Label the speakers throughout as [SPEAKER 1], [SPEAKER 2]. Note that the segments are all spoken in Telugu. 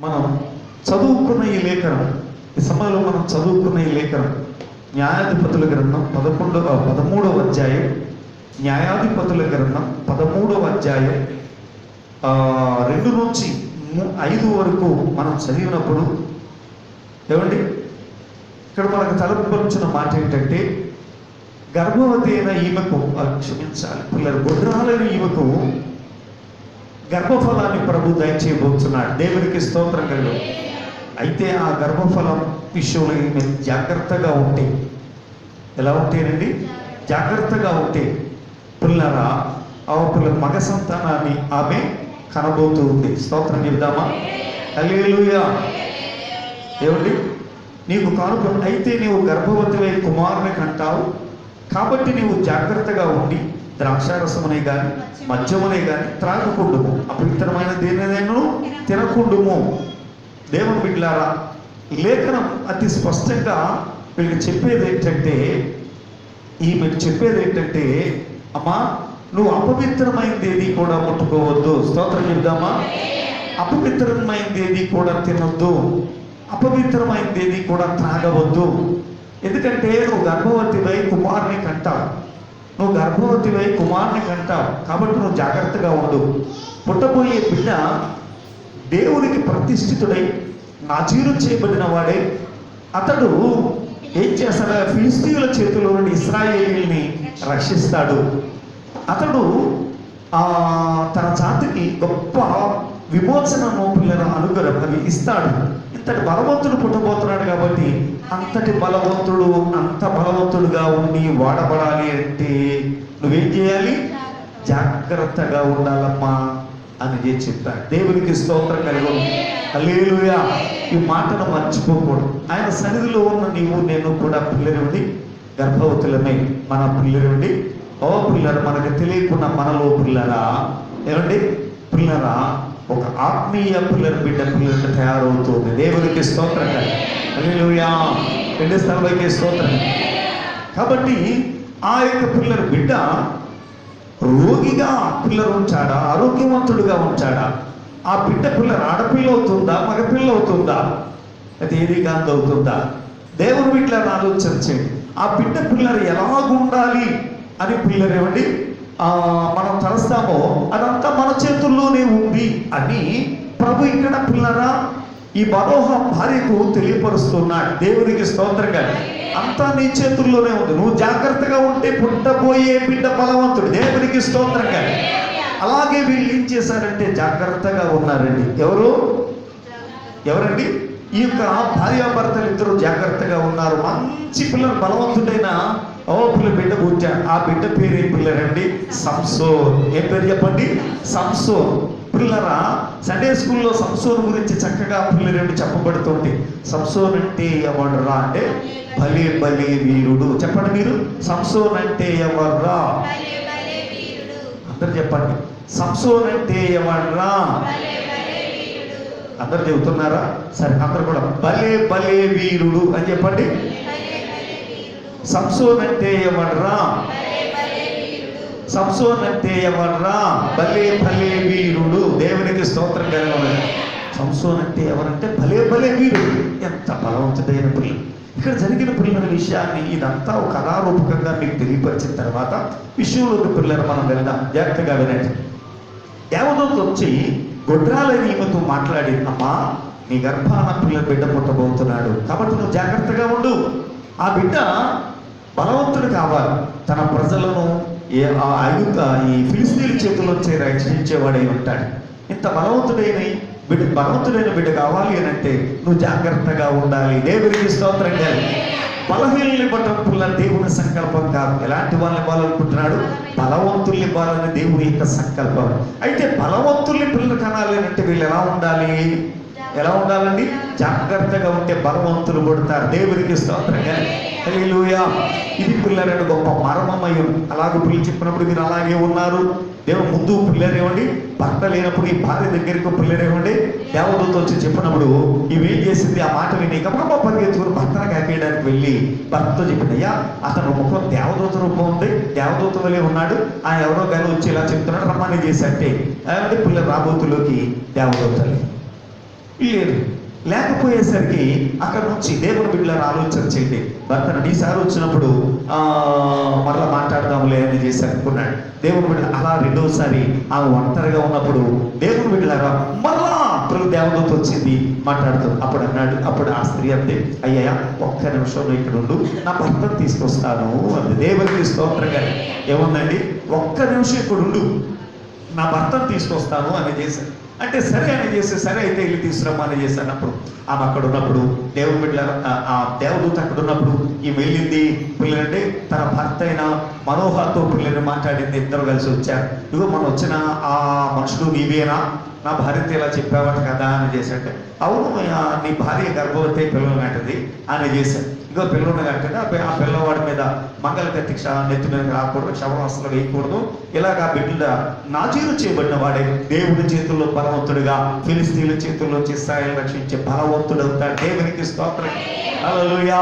[SPEAKER 1] మనం చదువుకున్న ఈ లేఖనం, ఈ సమయంలో మనం చదువుకున్న ఈ లేఖనం న్యాయాధిపతుల గ్రంథం 13వ అధ్యాయం, న్యాయాధిపతుల గ్రంథం 13వ అధ్యాయం 2 నుంచి 5 వరకు మనం చదివినప్పుడు ఏమండి, ఇక్కడ మనకు తలపరుచున్న మాట ఏంటంటే, గర్భవతి అయిన ఈమెకు క్షమించాలి పిల్లలు గొడ్రాలైన ఈమెకు గర్భఫలాన్ని ప్రభు దయచేయబోతున్నాడు. దేవునికి స్తోత్రం కలుగు. అయితే ఆ గర్భఫలం విషయంలో ఈమె జాగ్రత్తగా ఉంటే, ఎలా ఉంటేనండి, జాగ్రత్తగా ఉంటే పిల్లరా ఆ పిల్లల మగ సంతానాన్ని ఆమె కనబోతూ ఉంది. స్తోత్రం చెబుదామా? హల్లెలూయా. ఏమండి, నీకు కానుక అయితే నీవు గర్భవతివై కుమారుని కంటావు, కాబట్టి నీవు జాగ్రత్తగా ఉండి ద్రాక్షారసమునే కానీ మద్యమునే కానీ త్రాగకుండుము, అపవిత్రమైన దేనినైనా తినకుండుము. దేవుని బిడ్డలారా, లేఖనం అతి స్పష్టంగా వీళ్ళకి చెప్పేది ఏంటంటే, ఈమెకు చెప్పేది ఏంటంటే, అమ్మా నువ్వు అపవిత్రమైనది ఏది కూడా ముట్టుకోవద్దు. స్తోత్రం చెప్దామా? అపవిత్రమైనది ఏది కూడా తినొద్దు, అపవిత్రమైనది ఏది కూడా త్రాగవద్దు. ఎందుకంటే నువ్వు గర్భవతివై కుమారుని కంటావు, నువ్వు గర్భవతివై కుమారుని కంటావు, కాబట్టి నువ్వు జాగ్రత్తగా ఉండు. పుట్టబోయే బిడ్డ దేవునికి ప్రతిష్ఠితుడై నాజీరు చేయబడిన వాడే. అతడు ఏం చేస్తాడు? ఫిలిస్తీయుల చేతిలో నుండి ఇశ్రాయేలీయుల్ని రక్షిస్తాడు. అతడు తన జాతికి గొప్ప విమోచనము పిల్లల అనుగ్రహం ఇస్తాడు. ఇంతటి బలవంతుడు పుట్టబోతున్నాడు కాబట్టి అంతటి బలవంతుడు, అంత బలవంతుడుగా ఉండి వాడబడాలి అంటే నువ్వేం చేయాలి? జాగ్రత్తగా ఉండాలమ్మా అని చెప్పాడు. దేవునికి స్తోత్రం కలుగు. హల్లెలూయా. ఈ మాటను మర్చిపోకూడదు. ఆయన సన్నిధిలో ఉన్న నీవు నేను కూడా పిల్లరుండి గర్భవతులమే. మన పిల్లరుండి ఓ పిల్లరు మనకు తెలియకుండా మనలో పిల్లరా ఏమండి, పిల్లరా ఒక ఆత్మీయ పిల్లల పిల్లలు తయారవుతుంది. దేవునికి స్తోత్రం. హల్లెలూయా. 2 స్థలాలకి స్తోత్రం. కాబట్టి ఆ యొక్క పిల్లల బిడ్డ రోగిగా పిల్లలు ఉంచాడా, ఆరోగ్యవంతుడుగా ఉంచాడా? ఆ బిడ్డ పిల్లలు ఆడపిల్ల అవుతుందా, మగపిల్ల అవుతుందా, అది ఏది కాంతి అవుతుందా? దేవుని బిడ్డలను ఆలోచన చేయండి. ఆ బిడ్డ పిల్లలు ఎలాగుండాలి అని పిల్లలు ఏమండి మనం తలస్తామో అదంతా మన చేతుల్లోనే ఉంది అని ప్రభు ఇక్కడ పిల్లరా ఈ మనోహ భార్యకు తెలియపరుస్తున్నాడు. దేవునికి స్తోత్రంగా. అంతా నీ చేతుల్లోనే ఉంది. నువ్వు జాగ్రత్తగా ఉంటే పుట్టబోయే బిడ్డ బలవంతుడు. దేవునికి స్తోత్రంగా. అలాగే వీళ్ళు ఏం చేశారంటే జాగ్రత్తగా ఉన్నారండి. ఎవరండి? ఈ యొక్క భార్యాభర్తలు ఇద్దరు జాగ్రత్తగా ఉన్నారు. మంచి పిల్లలు, బలవంతుడైన పిల్ల బిడ్డ పుట్టాడు. ఆ బిడ్డ పేరు ఏం పిల్లరండి? సంసోన్. ఏం పేరు చెప్పండి? సంసోన్. పిల్లరా సండే స్కూల్లో సంసోన్ గురించి చక్కగా పిల్లలు చెప్పబడుతుంది. సంసోన్ అంటే ఎవడురా అంటే భలే భలే వీరుడు. చెప్పండి మీరు, సంసోన్ అంటే ఎవర్రా? అందరు చెప్పండి, సంసోన్ అంటే ఎవడ్రా? అందరు చెబుతున్నారా? సరే, అందరు కూడా భలే భలే వీరుడు అని చెప్పండి. సంసోన్ అంటే ఎవడ్రా? సంసోన్ అంటే ఎవర్రా? భలే భలే వీరుడు. దేవునికి స్తోత్రం కలగాలి. సంసోన్ అంటే ఎవరంటే భలే భలే వీరుడు. ఎంత బలవంతుడైన పిల్లలు. ఇక్కడ జరిగిన పిల్లల విషయాన్ని ఇదంతా ఒక కథారూపకంగా మీకు తెలియపరిచిన తర్వాత విషయంలోకి పిల్లలు మనం వెళ్దాం. జాగ్రత్తగా వినండి. దేవదూత వచ్చి గొడ్రాలైన ఈమెతో మాట్లాడి, అమ్మా నీ గర్భాన పిల్లల బిడ్డ పుట్టబోతున్నాడు, కాబట్టి నువ్వు జాగ్రత్తగా ఉండు. ఆ బిడ్డ బలవంతుడు కావాలి. తన ప్రజలను ఈ ఫిలిస్తీయుల చేతుల్లో రక్షించేవాడై ఉంటాడు. ఇంత బలవంతుడైన బిడ్డ కావాలి అని అంటే నువ్వు జాగ్రత్తగా ఉండాలి. దేవునికి స్తోత్రం కాదు. బలహీనల్ని ఇవ్వటం పిల్లల దేవుని సంకల్పం కాదు. ఎలాంటి వాళ్ళని ఇవ్వాలనుకుంటున్నాడు? బలవంతుల్ని ఇవ్వాలని దేవుని యొక్క సంకల్పం. అయితే బలవంతుల్ని పిల్లలు కనాలి అంటే వీళ్ళు ఎలా ఉండాలండి? జాగ్రత్తగా ఉంటే బలవంతులు పుడతారు. దేవునికి స్తోత్రంగా. హల్లెలూయా. ఇది పిల్లలను గొప్ప మర్మమయం. అలాగే పిల్లలు చెప్పినప్పుడు మీరు అలాగే ఉన్నారు. దేవుడు ముందు పిల్లరేమండి, భర్త లేనప్పుడు ఈ భార్య దగ్గరికి పిల్లరేమండి దేవదూత వచ్చి చెప్పినప్పుడు ఇవేం చేసింది? ఆ మాట విని గొప్ప పరిగెత్తుకుని భర్తను కాకేయడానికి వెళ్ళి భర్తతో చెప్పింది, అయ్యా అతను ముఖం దేవదూత రూపం ఉంది, దేవదూత వలె ఉన్నాడు, ఆయన ఎవరో కానీ వచ్చి ఇలా చెప్తున్నాడు, రమ్మని చేసి అంటే పిల్లల రాబోతులోకి దేవదూతలే. లేదు. లేకపోయేసరికి అక్కడ నుంచి దేవుని బిడ్డలను ఆలోచన చేయండి. భర్తను ఈసారి వచ్చినప్పుడు మరలా మాట్లాడదాంలే అని చేసి అనుకున్నాడు. దేవుని బిడ్డ అలా రెండోసారి ఆమె ఒంటరిగా ఉన్నప్పుడు దేవుని బిడ్డలారా మరలా దేవదూత వచ్చింది మాట్లాడుతుంది. అప్పుడు అన్నాడు, అప్పుడు ఆ స్త్రీ అంతే, అయ్యా ఒక్క నిమిషంలో ఇక్కడ ఉండు, నా భర్తను తీసుకొస్తాను అంది. దేవునికి స్తోత్రంగా ఏముందండి, ఒక్క నిమిషం ఇక్కడ ఉండు, నా భర్తను తీసుకొస్తాను అని చేశాను. అంటే సరే అని చేసి, సరే అయితే వెళ్ళి తీసుకురమ్మని చేశానప్పుడు ఆమె అక్కడ ఉన్నప్పుడు దేవుని బిడ్డ ఆ దేవదూత అక్కడ ఉన్నప్పుడు ఈ వెళ్ళింది. పిల్లలంటే తన భర్త అయిన మనోహర్తో పిల్లలు మాట్లాడింది. ఇద్దరు కలిసి వచ్చారు. ఇదిగో మనం వచ్చిన ఆ మనుషుడు నీవేనా, నా భార్యతో ఇలా చెప్పావట కదా అని చేశాడు. అవును, నీ భార్య గర్భవతి పిల్లలు కంటది అని చేశాడు. ఇంకో పిల్లలు కంటే ఆ పిల్లవాడి మీద మంగళ కత్తి నెత్తి మీద రాకూడదు, శవవాసనలు వేయకూడదు. ఇలాగా బిడ్డ నాజీరు చేయబడిన వాడే దేవుడి చేతుల్లో బలవంతుడిగా, ఫిలిస్తీన్ల చేతుల్లోంచి ఇశ్రాయేలు రక్షించే బలవంతుడు అవుతాడు. దేవునికి స్తోత్రం, హల్లెలూయా.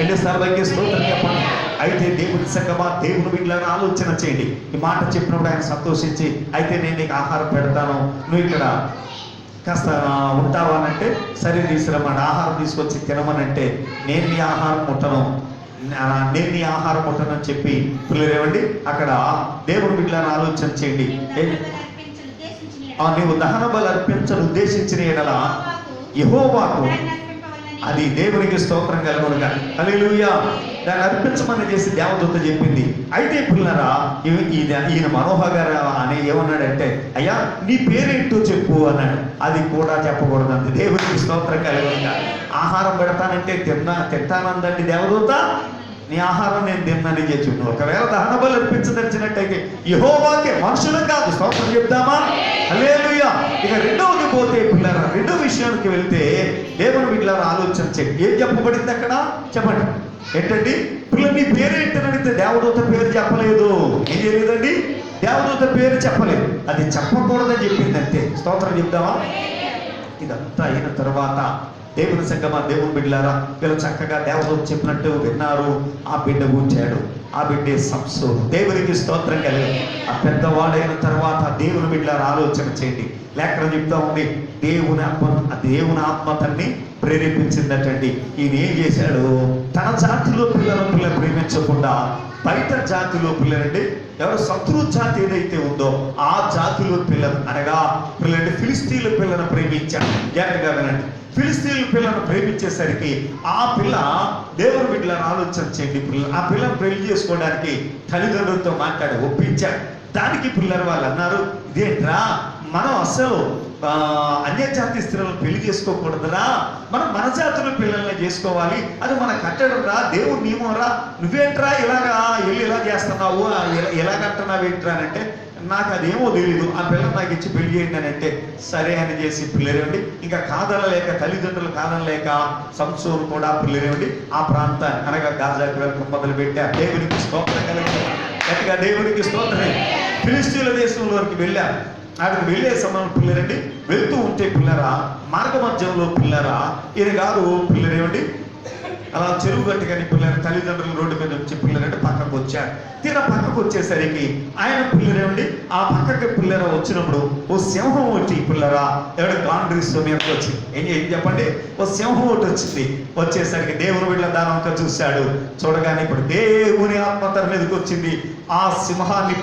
[SPEAKER 1] ఎన్నిసార్లకి స్తోత్రం చెప్పండి. అయితే దేవుడి సంగమా, దేవుని బిడ్డలను ఆలోచన చేయండి. ఈ మాట చెప్పినప్పుడు ఆయన సంతోషించి, అయితే నేను నీకు ఆహారం పెడతాను, నువ్వు ఇక్కడ కాస్త ఉంటావానంటే సరే తీసుకురమ్మని ఆహారం తీసుకొచ్చి తినమనంటే నేను నీ ఆహారం ముట్టను, నేను నీ ఆహారం ముట్టను అని చెప్పి పిల్లలేవండి. అక్కడ దేవుని బిడ్డలను ఆలోచన చేయండి. నీవు దహన బలి అర్పించను ఉద్దేశించిన ఎడల యెహోవాకు అది దేవునికి స్తోత్రం కలుగునుగా, హల్లెలూయా. దాన్ని అర్పించమని చేసి దేవదూత చెప్పింది. అయితే పిల్లరా ఈయన మనోహర్ గారు అని ఏమన్నాడంటే, అయ్యా నీ పేరేంటో చెప్పు అన్నాడు. అది కూడా చెప్పకూడదు అంతే. దేవునికి స్తోత్రం కలుగునుగా. ఆహారం పెడతానంటే తింటానందండి దేవదూత. నీ ఆహారం నేను తిన్నానని చెప్పి, ఒకవేళ దహన బలి అర్పించదలిచినట్టయితే యెహోవాకే, మనుషులకు కాదు. స్తోత్రం చెప్దామా, హల్లెలూయా. ఇక రెండవది పోతే పిల్లరా, రెండో విషయానికి వెళ్తే దేవుని బిడ్డలారా ఆలోచన చేయండి. ఏం చెప్పబడింది అక్కడ చెప్పండి. ఏంటండి పిల్లలు నీ పేరేంటని అడిగితే దేవదూత పేరు చెప్పలేదు. ఏం చేయలేదండి, దేవదూత పేరు చెప్పలేదు. అది చెప్పకూడదని చెప్పింది అంతే. స్తోత్రం చెప్దామా. ఇదంతా అయిన తర్వాత దేవుని సంగమా, దేవుని బిడ్డలారా వీళ్ళు చక్కగా దేవదూత చెప్పినట్టు విన్నారు. ఆ బిడ్డ కూర్చాడు. ఆ బిడ్డే సంసోను. దేవునికి స్తోత్రం కలిగి ఆ పెద్దవాడైన తర్వాత దేవుని బిడ్డలారా ఆలోచన చేయండి. లేఖనం చెప్తా ఉంది, దేవుని ఆత్మ తన్ని ప్రేరేపించిందటండి. ఈయన ఏం చేశాడు, తన జాతిలో పిల్లలు ప్రేమించకుండా బయట జాతిలో పిల్లలండి, ఎవరు శత్రు జాతి ఏదైతే ఉందో ఆ జాతిలో పిల్లలు అనగా పిల్లలండి ఫిలిస్తీన్ల పిల్లను ప్రేమించాడు. జాగ్రత్తగా వినండి. ఫిలిస్తీన్ల పిల్లను ప్రేమించేసరికి ఆ పిల్ల దేవుని బిడ్డలను ఆలోచన చేయండి. ఆ పిల్లను పెళ్లి చేసుకోవడానికి తల్లిదండ్రులతో మాట్లాడి ఒప్పించాడు. దానికి పిల్లలు వాళ్ళు అన్నారు, ఇదేంట్రా మనం అసలు అన్యజాతి స్త్రీలను పెళ్లి చేసుకోకూడదురా, మనం మన జాతుల పిల్లల్ని చేసుకోవాలి, అది మన కట్టడం రా, దేవుడు నియమం రా, నువ్వేంట్రా ఇలాగా వెళ్ళి ఇలా చేస్తున్నావు, ఎలాగంటున్నావు ఏంట్రా అని అంటే, నాకు అదేమో తెలీదు, ఆ పిల్లలు నాకు ఇచ్చి పెళ్లి చేయండి అని అంటే సరే అని చేసి పిల్లరేవండి. ఇంకా కాదనలేక, తల్లిదండ్రులు కాదనలేక సంసోను కూడా పిల్లరేవండి ఆ ప్రాంతాన్ని అనగా గాజాకి వెళ్ళడం మొదలు పెట్టారు. దేవునికి స్తోత్రం కలిగి గట్టిగా దేవునికి స్తోత్రం. ఫిలిస్తీన్ల దేశంలోకి వెళ్ళారు. అక్కడికి వెళ్ళే సమయంలో పిల్లరండి వెళ్తూ ఉంటే పిల్లరా మార్గ మధ్యంలో పిల్లరా ఈయన గారు పిల్లరేవండి అలా చెరువు గట్టిగాని పిల్లలు తల్లిదండ్రులు రోడ్డు మీద వచ్చి పిల్లలంటే పక్కకు వచ్చారు. పక్కకు వచ్చేసరికి ఆయన పిల్లరేవండి ఆ పక్కకి పిల్లర వచ్చినప్పుడు ఓ సింహం వచ్చి పిల్లరా ఎవడ కాండ్రీస్ మీదకి వచ్చి ఏం చెప్పండి, ఓ సింహం ఒకటి వచ్చింది. వచ్చేసరికి దేవుని వీళ్ళ దానంతా చూశాడు. చూడగానే ఇప్పుడు దేవుని ఆత్మ తన మీదకి వచ్చింది. ఆ సింహాన్ని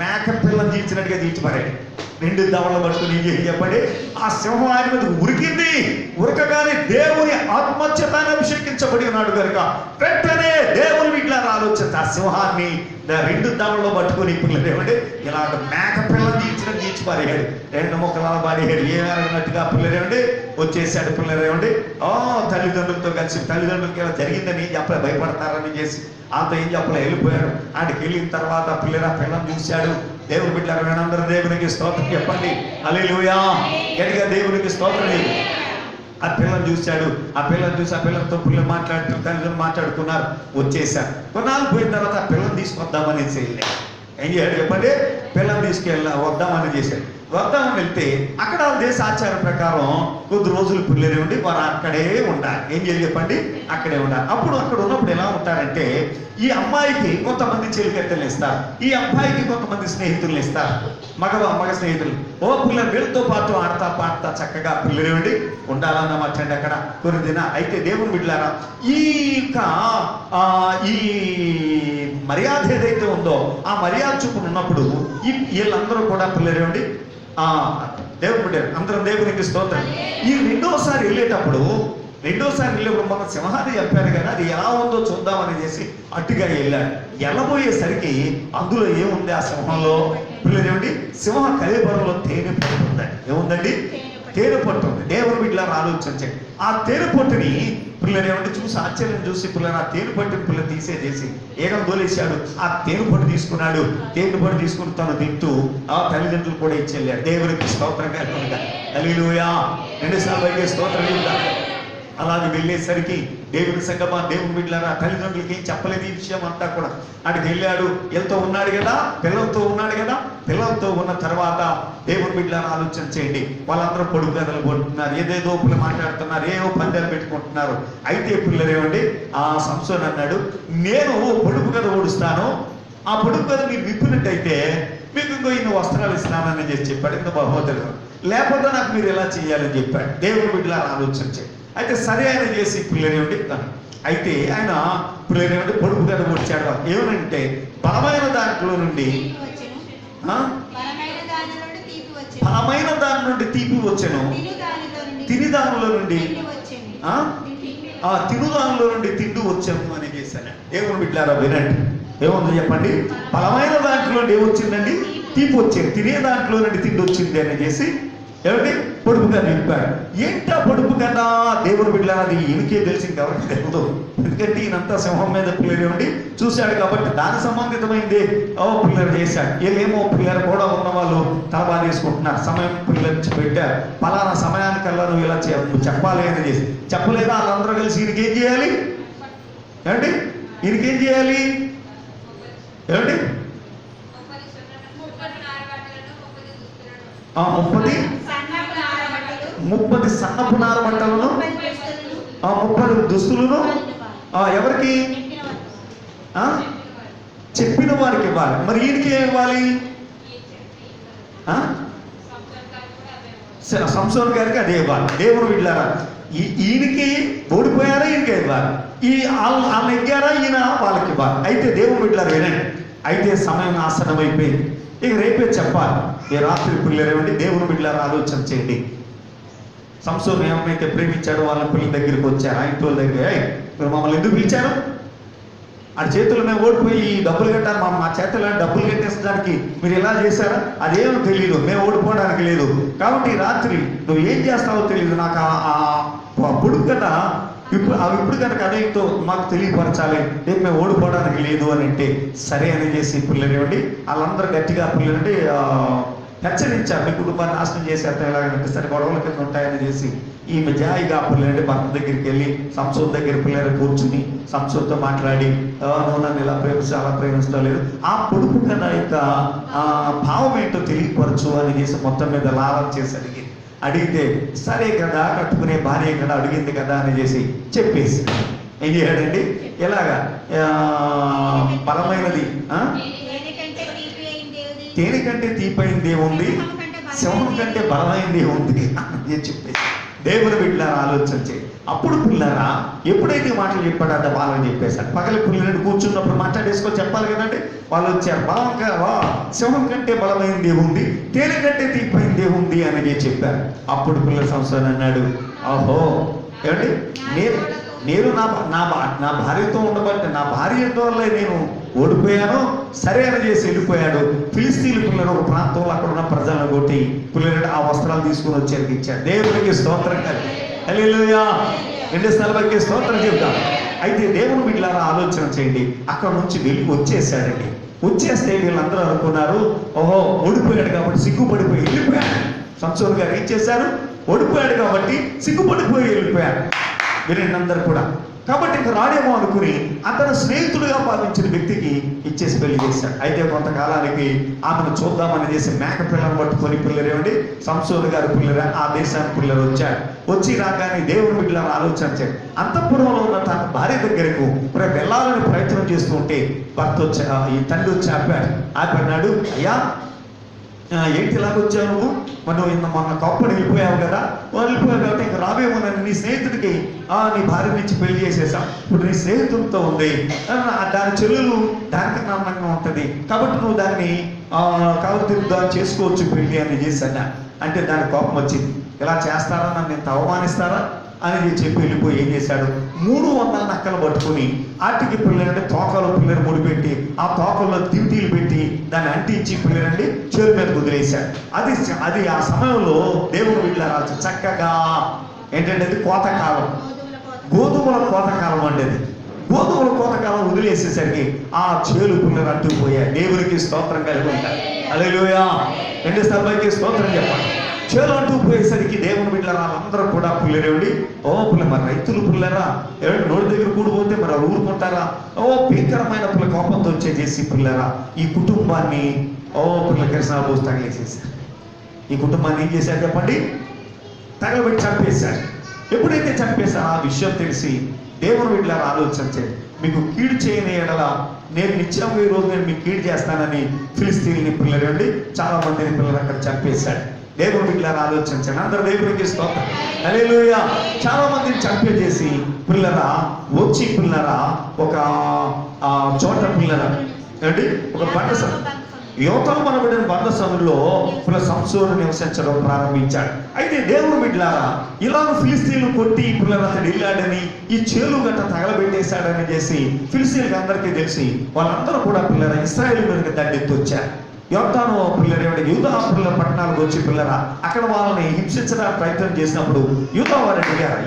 [SPEAKER 1] మేక పిల్లని తీర్చినట్టుగా తీర్చిపారాడు. 2 దవడలు పట్టుకుని ఏం చెప్పండి, ఆ సింహం ఆయన మీద ఉరికింది. ఉరకగానే దేవుని ఆత్మచేతను అభిషేకించబడి ఉన్నాడు కనుక వెంటనే దేవుని వీళ్ళని ఆలోచన ఆ సింహాన్ని 2 దవడలు పట్టుకుని పిల్లలు ఏమండి ఇలాగ మేక పిల్లని తీర్చి పారేయాడు. 2 ముక్కల పారేయాడు. ఏమన్నట్టుగా పిల్లలేమండి వచ్చేసాడు. పిల్లలేమండి తల్లిదండ్రులతో కలిసి తల్లిదండ్రులకి ఇలా జరిగిందని చెప్పలే, భయపడతారని చేసి అంత ఏం చెప్పలే వెళ్ళిపోయాడు. ఆడికి వెళ్ళిన తర్వాత పిల్లని చూశాడు. దేవుని బిడ్డలారా వినందరూ దేవునికి స్తోత్రం చెప్పండి, హల్లెలూయా. గట్టిగా దేవునికి స్తోత్రం. ఆ పిల్లని చూశాడు. ఆ పిల్లని చూసి ఆ పిల్లలతో పిల్లలు మాట్లాడుతూ తల్లిదండ్రులు మాట్లాడుకున్నారు. వచ్చేసారు. కొన్నాళ్ళు పోయిన తర్వాత ఆ పిల్లని తీసుకొద్దామని వెళ్ళాడు. ఏం చేయాడు చెప్పండి, పిల్లని వద్దామని చేశాడు. వద్దామని వెళ్తే అక్కడ దేశ ఆచారం ప్రకారం కొద్ది రోజులు పిల్లలు ఉండి వారు అక్కడే ఉండాలి. ఏం చేయాలి చెప్పండి? అక్కడే ఉండాలి. అప్పుడు అక్కడ ఉన్నప్పుడు ఎలా ఉంటారంటే ఈ అమ్మాయికి కొంతమంది చెలికత్తెలు ఇస్తారు, ఈ అబ్బాయికి కొంతమంది స్నేహితులను ఇస్తారు, మగ స్నేహితులు. ఓ పిల్లలు వీళ్ళతో పాటు ఆడతా పాడతా చక్కగా పిల్లలు ఉండి ఉండాలన్నమాట అండి అక్కడ కొన్ని దిన. అయితే దేవుని బిడ్డలారా, ఈ మర్యాద ఏదైతే ఉందో ఆ మర్యాద చూపును ఉన్నప్పుడు వీళ్ళందరూ కూడా పిల్లలు ఉండి దేవుని బిడ్డారు అందరం దేవునికి స్తోత్రం. ఈ రెండోసారి వెళ్ళేటప్పుడు మన సింహాన్ని చెప్పారు కదా, అది ఎలా ఉందో చూద్దామని చేసి అట్టుగా వెళ్ళాడు. వెళ్ళబోయేసరికి అందులో ఏముంది? ఆ సింహంలో పిల్లలు ఏమిటి? సింహం కలేబరంలో తేనె పట్టు ఉందండి. ఏముందండి? తేనె పట్టు ఉంది. దేవుని బిడ్డలను ఆలోచించండి. ఆ తేనె పట్టుని పిల్లలు ఏమంటే చూసి ఆశ్చర్యం చూసి పిల్లలు ఆ తేనె పట్టుని పిల్లలు తీసేసి ఏగం తోలేశాడు. ఆ తేనె పట్టు తీసుకున్నాడు. తేనె పట్టు తీసుకుని తను తింటూ ఆ తల్లిదండ్రులు కూడా ఇచ్చెళ్ళాడు. దేవునికి స్తోత్రం కలుగునుగా. హల్లెలూయా. 2 సార్లు స్తోత్రం ఇద్దాం. అలాగే వెళ్ళేసరికి దేవుని సంగమా, దేవుని బిడ్డలారా, తల్లిదండ్రులకి ఏం చెప్పలేదు ఈ విషయం అంతా కూడా. అక్కడికి వెళ్ళాడు. వీళ్ళతో ఉన్నాడు కదా, పిల్లలతో ఉన్నాడు కదా. పిల్లలతో ఉన్న తర్వాత దేవుని బిడ్డలారా ఆలోచన చేయండి. వాళ్ళందరూ పొడుగు కథలు కొట్టున్నారు, ఏదేదో పిల్లలు మాట్లాడుతున్నారు, ఏవో పందాలు పెట్టుకుంటున్నారు. అయితే పిల్లలు ఏమండి, ఆ సంసోన్ అన్నాడు, నేను పొడుగు కథ ఓడుస్తాను, ఆ పొడుగు కథ మీరు విప్పినట్టయితే మీకు ఇంకో ఇన్ని వస్త్రాలు ఇస్తానని చేసి చెప్పాడు. ఇంత బహుమతులు లేకపోతే నాకు మీరు ఎలా చేయాలని చెప్పాడు. దేవుని బిడ్డలారా ఆలోచన చేయండి. అయితే సరే ఆయన చేసి పిల్లనేమిటి, అయితే ఆయన పిల్లనేమిటి పొడుపు కథ వచ్చాడు. ఏమనంటే బలమైన దాంట్లో నుండి బలమైన దాని నుండి తీపి వచ్చెను, తిని దానిలో నుండి తినుదానిలో నుండి తిండి వచ్చాము అని చేశాను. దేవుని బిడ్డలారా వినండి, ఏముంది చెప్పండి? బలమైన దాంట్లో నుండి ఏమొచ్చిందండి? తీపి వచ్చింది. తినే దాంట్లో నుండి తిండి వచ్చింది అని చేసి ఏమిటి? పొడుపు కథ విప్పాడు. ఏంటా పొడుపు కథ? దేవుని బిడ్డలారా, అది ఈయనకే తెలిసింది, ఎవరికి తెలియదు. ఎందుకంటే ఈయనంతా సింహం మీద పిల్లలు ఏమిటి చూశాడు కాబట్టి దాని సంబంధితమైంది పిల్లలు చేశాడు. వీళ్ళేమో పిల్లలు కూడా ఉన్న వాళ్ళు తలబా తీసుకుంటున్నారు. సమయం పిల్లలు పెట్టారు. పలానా సమయానికల్లా నువ్వు ఇలా చెప్పాలి అని చేసి చెప్పలేదా? వాళ్ళందరూ కలిసి ఈయనకేం చేయాలి? ఏమిటి? ఈయనకేం చేయాలి? ఏమిటి? 30 సన్నపు నార బట్టలను 30 దుస్తులను ఎవరికి? చెప్పిన వారికి ఇవ్వాలి. మరి ఈయనకి ఏమి ఇవ్వాలి? సంసోన్ గారికి అదే ఇవ్వాలి. దేవుని బిడ్డలారా, ఈయనకి ఓడిపోయారా ఈయనకే ఇవ్వాలి. వాళ్ళు ఎగ్గారా ఈయన వాళ్ళకి ఇవ్వాలి. అయితే దేవుని బిడ్డలారా వినండి, అయితే సమయం ఆసనం అయిపోయింది. ఇక రేపే చెప్పాలి. ఈ రాత్రి పిల్లలేమండి, దేవుని బిడ్డలారా ఆలోచన చేయండి. సంసోను ఏమైతే ప్రేమించాడో వాళ్ళ పిల్లల దగ్గరికి వచ్చారు. ఆయన పిల్లల దగ్గర, మీరు మమ్మల్ని ఎందుకు పిలిచారు? ఆ చేతులు మేము ఓడిపోయి డబ్బులు కట్టారు, మా చేతుల్లో డబ్బులు కట్టేసడానికి మీరు ఎలా చేశారా? అదేమో తెలియదు, మేము ఓడిపోవడానికి లేదు. కాబట్టి ఈ రాత్రి నువ్వు ఏం చేస్తావో తెలియదు. నాకు ఆ పొడుగు కదా ఇప్పుడు కనుక అదేంటో మాకు తెలియపరచాలి. మేము ఓడిపోవడానికి లేదు అని అంటే సరే అని చేసి పిల్లలు ఏమండి వాళ్ళందరూ గట్టిగా పిల్లలంటే హెచ్చరించారు. మీ కుటుంబాన్ని నాశనం చేసేంత ఎలాగంటే సరే గొడవల కింద ఉంటాయని చేసి ఈమె జాయిగా పిల్లలంటే భర్త దగ్గరికి వెళ్ళి సంసోన్ దగ్గర పిల్లలు కూర్చుని సంసోన్తో మాట్లాడి నువ్వు నన్ను ఇలా ప్రేమిస్తా అలా ప్రేమిస్తా లేదు, ఆ పొడుపు కన్నా యొక్క భావం ఏంటో తెలియపరచు అని చేసి మొత్తం మీద లాభం చేసి అడిగితే సరే కదా, కట్టుకునే భార్య కదా, అడిగింది కదా అని చేసి చెప్పేసి ఏం చేయాడండి? ఎలాగా బలమైనది తేనె కంటే తీపైంది ఏముంది, సింహం కంటే బలమైంది ఏముంది అని చెప్పేసి దేవుని బిడ్డలారా ఆలోచన చేయి. అప్పుడు పిల్లరా ఎప్పుడైతే మాటలు చెప్పాడో అంత బాగా చెప్పేశాడు. పగలి పిల్లలు కూర్చున్నప్పుడు మాట్లాడేసుకొని చెప్పాలి కదండి. వాళ్ళు వచ్చారు, బలంగా సింహం కంటే బలమైంది ఏముంది, తేనె కంటే తీపైంది ఏముంది అని చెప్పారు. అప్పుడు పిల్లల సంవత్సరం అన్నాడు, ఓహో ఏమండి నేను నా భార్యతో ఉండబట్టి నా భార్యతో వల్లే నేను ఓడిపోయాను సరే అని చేసి వెళ్ళిపోయాడు. ఫిలిస్తీన్ల పిల్లలు ఒక ప్రాంతంలో అక్కడ ఉన్న ప్రజలను కొట్టి పిల్లలు ఆ వస్త్రాలు తీసుకుని వచ్చేందుకు ఇచ్చాడు. దేవునికి స్తోత్రం కలిగి హల్లెలూయా. 240 స్తోత్రం చెప్తాం. అయితే దేవుని బిడ్డలారా ఆలోచన చేయండి. అక్కడ నుంచి వెళ్ళి వచ్చేసాడండి. వచ్చేస్తే వీళ్ళందరూ అనుకున్నారు, ఓహో ఓడిపోయాడు కాబట్టి సిగ్గుపడిపోయి వెళ్ళిపోయాడు. సంసోను గారు ఏం చేశారు? ఓడిపోయాడు కాబట్టి సిగ్గుపడిపోయి వెళ్ళిపోయాడు. వీరందరూ కూడా కాబట్టి ఇంక రాడేమో అనుకుని అతను స్నేహితుడిగా భావించిన వ్యక్తికి ఇచ్చేసి పెళ్లి చేశాడు. అయితే కొంతకాలానికి ఆమెను చూద్దామని చేసి మేక పిల్లలను పట్టుకొని పిల్లరేమండి సంసోను గారి పిల్లర ఆ దేశానికి పిల్లలు వచ్చాడు. వచ్చి రాగానే దేవుని బిడ్డలను ఆలోచించాడు. అంతఃపురంలో ఉన్న తన భార్య దగ్గరకు వెళ్ళాలని ప్రయత్నం చేస్తూ ఉంటే ఈ తండ్రి వచ్చి ఆపాడు. అయ్యా, ఏంటి ఇలాగొచ్చావు నువ్వు? మనం మొన్న కప్పని వెళ్ళిపోయావు కదా, వెళ్ళిపోయావు కాబట్టి ఇంకా రావేమోనని నీ స్నేహితుడికి నీ భార్య నుంచి పెళ్లి చేసేసాం. ఇప్పుడు నీ స్నేహితుడితో ఉంది, దాని చెల్లెలు దానికన్నా అందంగా ఉంటుంది కాబట్టి నువ్వు దాన్ని దాన్ని చేసుకోవచ్చు పెళ్లి అని చేశాను అంటే దాని కోపం వచ్చింది. ఇలా చేస్తారా, నన్ను ఇంత అవమానిస్తారా అని చెప్పి వెళ్ళిపోయి ఏం చేశాడు, 300 నక్కలు పట్టుకుని ఆటికి పిల్లలంటే తోకలో పిల్లలు ముడిపెట్టి ఆ తోకల్లో దివిటీలు పెట్టి దాన్ని అంటించి పిల్లలండి చేరు మీద వదిలేశాడు. అది ఆ సమయంలో దేవుడు వీళ్ళ చక్కగా ఏంటంటే అది కోతకాలం, గోధుమల కోతకాలం అండి. అది గోధుమల కోతకాలం వదిలేసేసరికి ఆ చేలు పిల్లలు అంటుకుపోయాయి. దేవునికి స్తోత్రం కలిగి ఉంటాయి. హల్లెలూయా. 2 సభకి స్తోత్రం చెప్పండి. చేలు అంటూ పోయేసరికి దేవుని బిడ్డలారా అందరూ కూడా పుల్లరేవండి. మరి రైతులు పుల్లరా నోటి దగ్గర కూడిపోతే మరి ఊరుకుంటారా? భీకరమైన కోపంతో వచ్చేసి పుల్లరా ఈ కుటుంబాన్ని కృష్ణ పోసి తగిలేసేసారు. ఈ కుటుంబాన్ని ఏం చేశారు చెప్పండి? తగలబెట్టి చంపేశారు. ఎప్పుడైతే చంపేశారో ఆ విషయం తెలిసి దేవుని బిడ్డలారా ఆలోచించండి. మీకు కీడు చేయని ఎడల నేను నిత్యంగా ఈ రోజు నేను మీకు కీడు చేస్తానని ఫిలిస్తీన్ని పిల్లలండి చాలా మందిని పిల్లలు అక్కడ చంపేశాడు. దేవుని బిడ్డలారా ఆలోచించండి. అందరూ దేవునికి స్తోత్రం. హల్లెలూయా. చాలా మందిని చంపేసి పిల్లరా వచ్చి పిల్లరా ఒక చోట పిల్లరా ఏంటి ఒక బండ యోతాము అనబడిన బండ సందులో సంసోను నివసించడం ప్రారంభించాడు. అయితే దేవుని బిడ్డలారా ఇలా ఫిలిస్తీన్లు కొట్టి పిల్లలు అతడు వెళ్ళాడని ఈ చేలు గట్ట తగలబెట్టేశాడని చేసి ఫిలిస్తీన్లకు అందరికీ తెలిసి వాళ్ళందరూ కూడా పిల్లరా ఇశ్రాయేలు మీదకి దండెత్తి వచ్చారు. యోర్దాను పిల్లలు యూదా పిల్లల పట్టణాలకు వచ్చి పిల్లరా అక్కడ వాళ్ళని హింసించడానికి ప్రయత్నం చేసినప్పుడు యూదా వారు అడిగారు,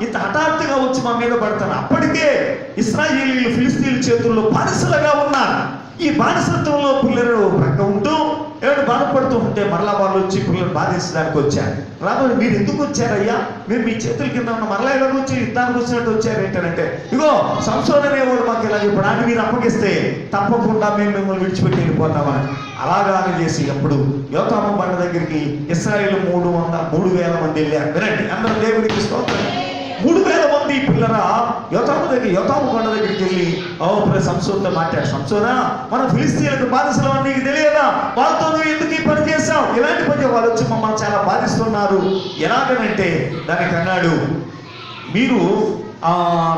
[SPEAKER 1] ఇంత హఠాత్తుగా వచ్చి మా మీద పడతాను. అప్పటికే ఇశ్రాయేలీయులు ఫిలిస్తీన్ల చేతుల్లో బానిసలుగా ఉన్నారు. ఈ బానిసత్వంలో పిల్లలు ప్రక్క ఉంటూ బాధపడుతూ ఉంటే మరలా వాళ్ళు వచ్చి పిల్లలు బాధించడానికి వచ్చారు. రాబోయే మీరు ఎందుకు వచ్చారయ్యా? మీరు మీ చేతుల కింద ఉన్న మరలా ఇలా వచ్చి యుద్ధానికి వచ్చినట్టు వచ్చారు ఏంటంటే, ఇగో సంసోను అనేవాడు మాకు ఇలా ఇప్పుడు అని మీరు అప్పగిస్తే తప్పకుండా మేము మిమ్మల్ని విడిచిపెట్టి వెళ్ళిపోతామని అలాగా చేసి అప్పుడు యోతాము బండ దగ్గరికి ఇశ్రాయేలు 3,000 మంది వెళ్ళారు. వినండి అందరూ దేవునికి స్తోత్రం. 3,000 మంది పిల్లరా యోతాము కొండ దగ్గరికి వెళ్ళి సంసోనుతో మాట్లాడు. సంసోనా, మన ఫిలిస్తీన్లకు బాధిస్తులు అని నీకు తెలియదా? వాళ్ళతో నువ్వు ఎందుకు ఈ పని చేశావు? ఇలాంటి పని వాళ్ళు వచ్చి మమ్మల్ని చాలా బాధిస్తున్నారు. ఎలాగనంటే దానికి అన్నాడు, మీరు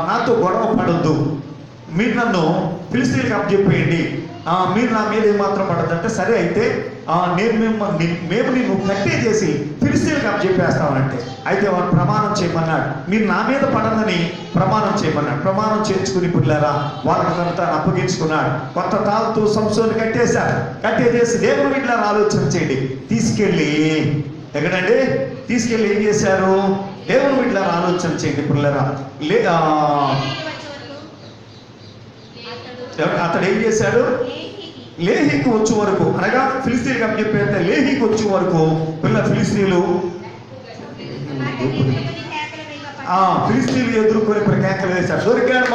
[SPEAKER 1] నాతో గొడవ పడొద్దు, మీరు నన్ను ఫిలిస్తీన్లకు అప్పచెప్పేయండి, మీరు నా మీద ఏమాత్రం పడద్దంటే సరే అయితే మేము నిన్ను కట్టే చేసి ఫిలిస్తీన్లకు అప్పచెప్పేస్తామనంటే అయితే వాడు ప్రమాణం చేయమన్నాడు. మీరు నా మీద పడదని ప్రమాణం చేయమన్నాడు. ప్రమాణం చేయించుకుని పిల్లరా వాళ్ళకంతా అప్పగించుకున్నాడు. కొత్త తాళ్ళతో సంసోను కట్టేశారు. కట్టేసి దేవుని బిడ్డలారా ఆలోచన చేయండి. తీసుకెళ్ళి ఎక్కడండి తీసుకెళ్ళి ఏం చేశారు? దేవుని బిడ్డలారా ఆలోచన చేయండి పిల్లరా. అతడు ఏం చేశాడు? లేహీకి వచ్చే వరకు అనగా ఫిలిస్తీన్కి అప్పచెప్పేంత లేహీకి వచ్చే వరకు ఫిలిస్తీన్లు ఫిలిస్తీన్లు ఎదుర్కొని కేకలు వేశారు. దొరికాడు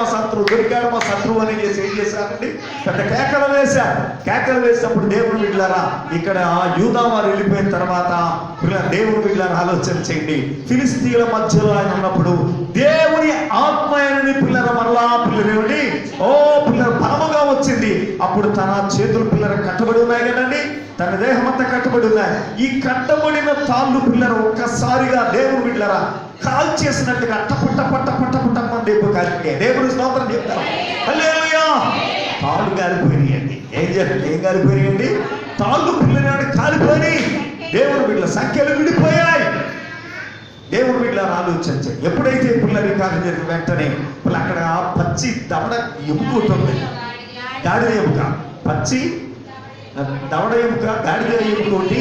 [SPEAKER 1] మా శత్రువు అని చేసి ఏం చేశారండి? పెద్ద కేకలు వేశారు. కేకలు వేసినప్పుడు దేవుని బిడ్డలారా ఇక్కడ యూదా వారు వెళ్ళిపోయిన తర్వాత దేవుని బిడ్డలారా ఆలోచన చేయండి. ఫిలిస్తీన్ల మధ్యలో ఆయన ఉన్నప్పుడు దేవుని ఆత్మయని పిల్లల మరలా పిల్లలేవండి పిల్లలు బలముగా వచ్చింది. అప్పుడు తన చేతులు పిల్లలు కట్టబడి ఉన్నాయి కదండి, తన దేహం అంతా కట్టబడి ఉన్నాయి. ఈ కట్టబడిన తాళ్ళు పిల్లలు ఒక్కసారిగా దేవుని బిడ్డలారా కాల్ చేసినట్టుగా పట్ట మంది కాలిపోయాయి. దేవుని స్తోత్రం చెప్తారు. హల్లెలూయా. తాళ్ళు కాలిపోయినాయండి. ఏం కాలిపోయినాయండి? తాళ్ళు పిల్లలు కాలిపోయి దేవుని బిడ్డల సంఖ్యలు విడిపోయాయి. దేవుని బిడ్డలారా ఆలోచించండి. ఎప్పుడైతే పిల్లలు కాలు జరిగిన వెంటనే అక్కడ పచ్చి దవడ ఎముక ఉంటుంది. గాడిద ఎముక, పచ్చి దవడ ఎముక, గాడిద ఎముక ఒకటి,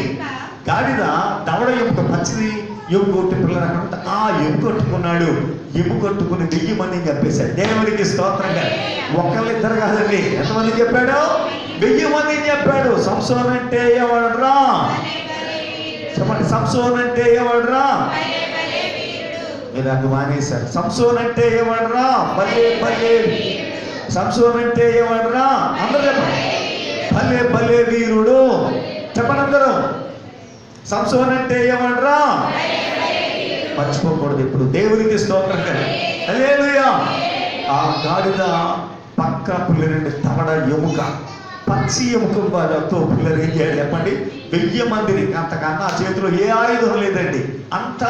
[SPEAKER 1] గాడిద దవడ ఎముక, పచ్చిది ఎముక ఒకటి. పిల్లలు అక్కడ ఆ ఎముక కొట్టుకున్నాడు. ఎముక కొట్టుకుని 1000 మందిని చెప్పేశాడు. దేవునికి స్తోత్రంగా. ఒకళ్ళిద్దరు కాదండి, ఎంతమంది చెప్పాడు? 1000 మందిని చెప్పాడు. సంసోను అంటే ఎవడరా చెప్పండి? సంసోను అంటే ఎవడరా? మీరు అది మానేశారు. సంసోన్ అంటే ఏమనరా? భలే భలే. సంసోన్ అంటే ఏమనరా? అందరూ చెప్పండి, భలే భలే వీరుడు. చెప్పండి అందరూ. సంసోన్ అంటే ఏమనరా? మర్చిపోకూడదు ఇప్పుడు. దేవునికి స్తోత్రం కదా. హల్లెలూయా. ఆ గాడిద పక్క పిల్లలండి తవడ ఎముక, పచ్చి ఎముక బాధతో పిల్లలు ఏం చేయాలి చెప్పండి? 1000 మందిని, అంతకన్నా ఆ చేతిలో ఏ ఆయుధం లేదండి, అంతా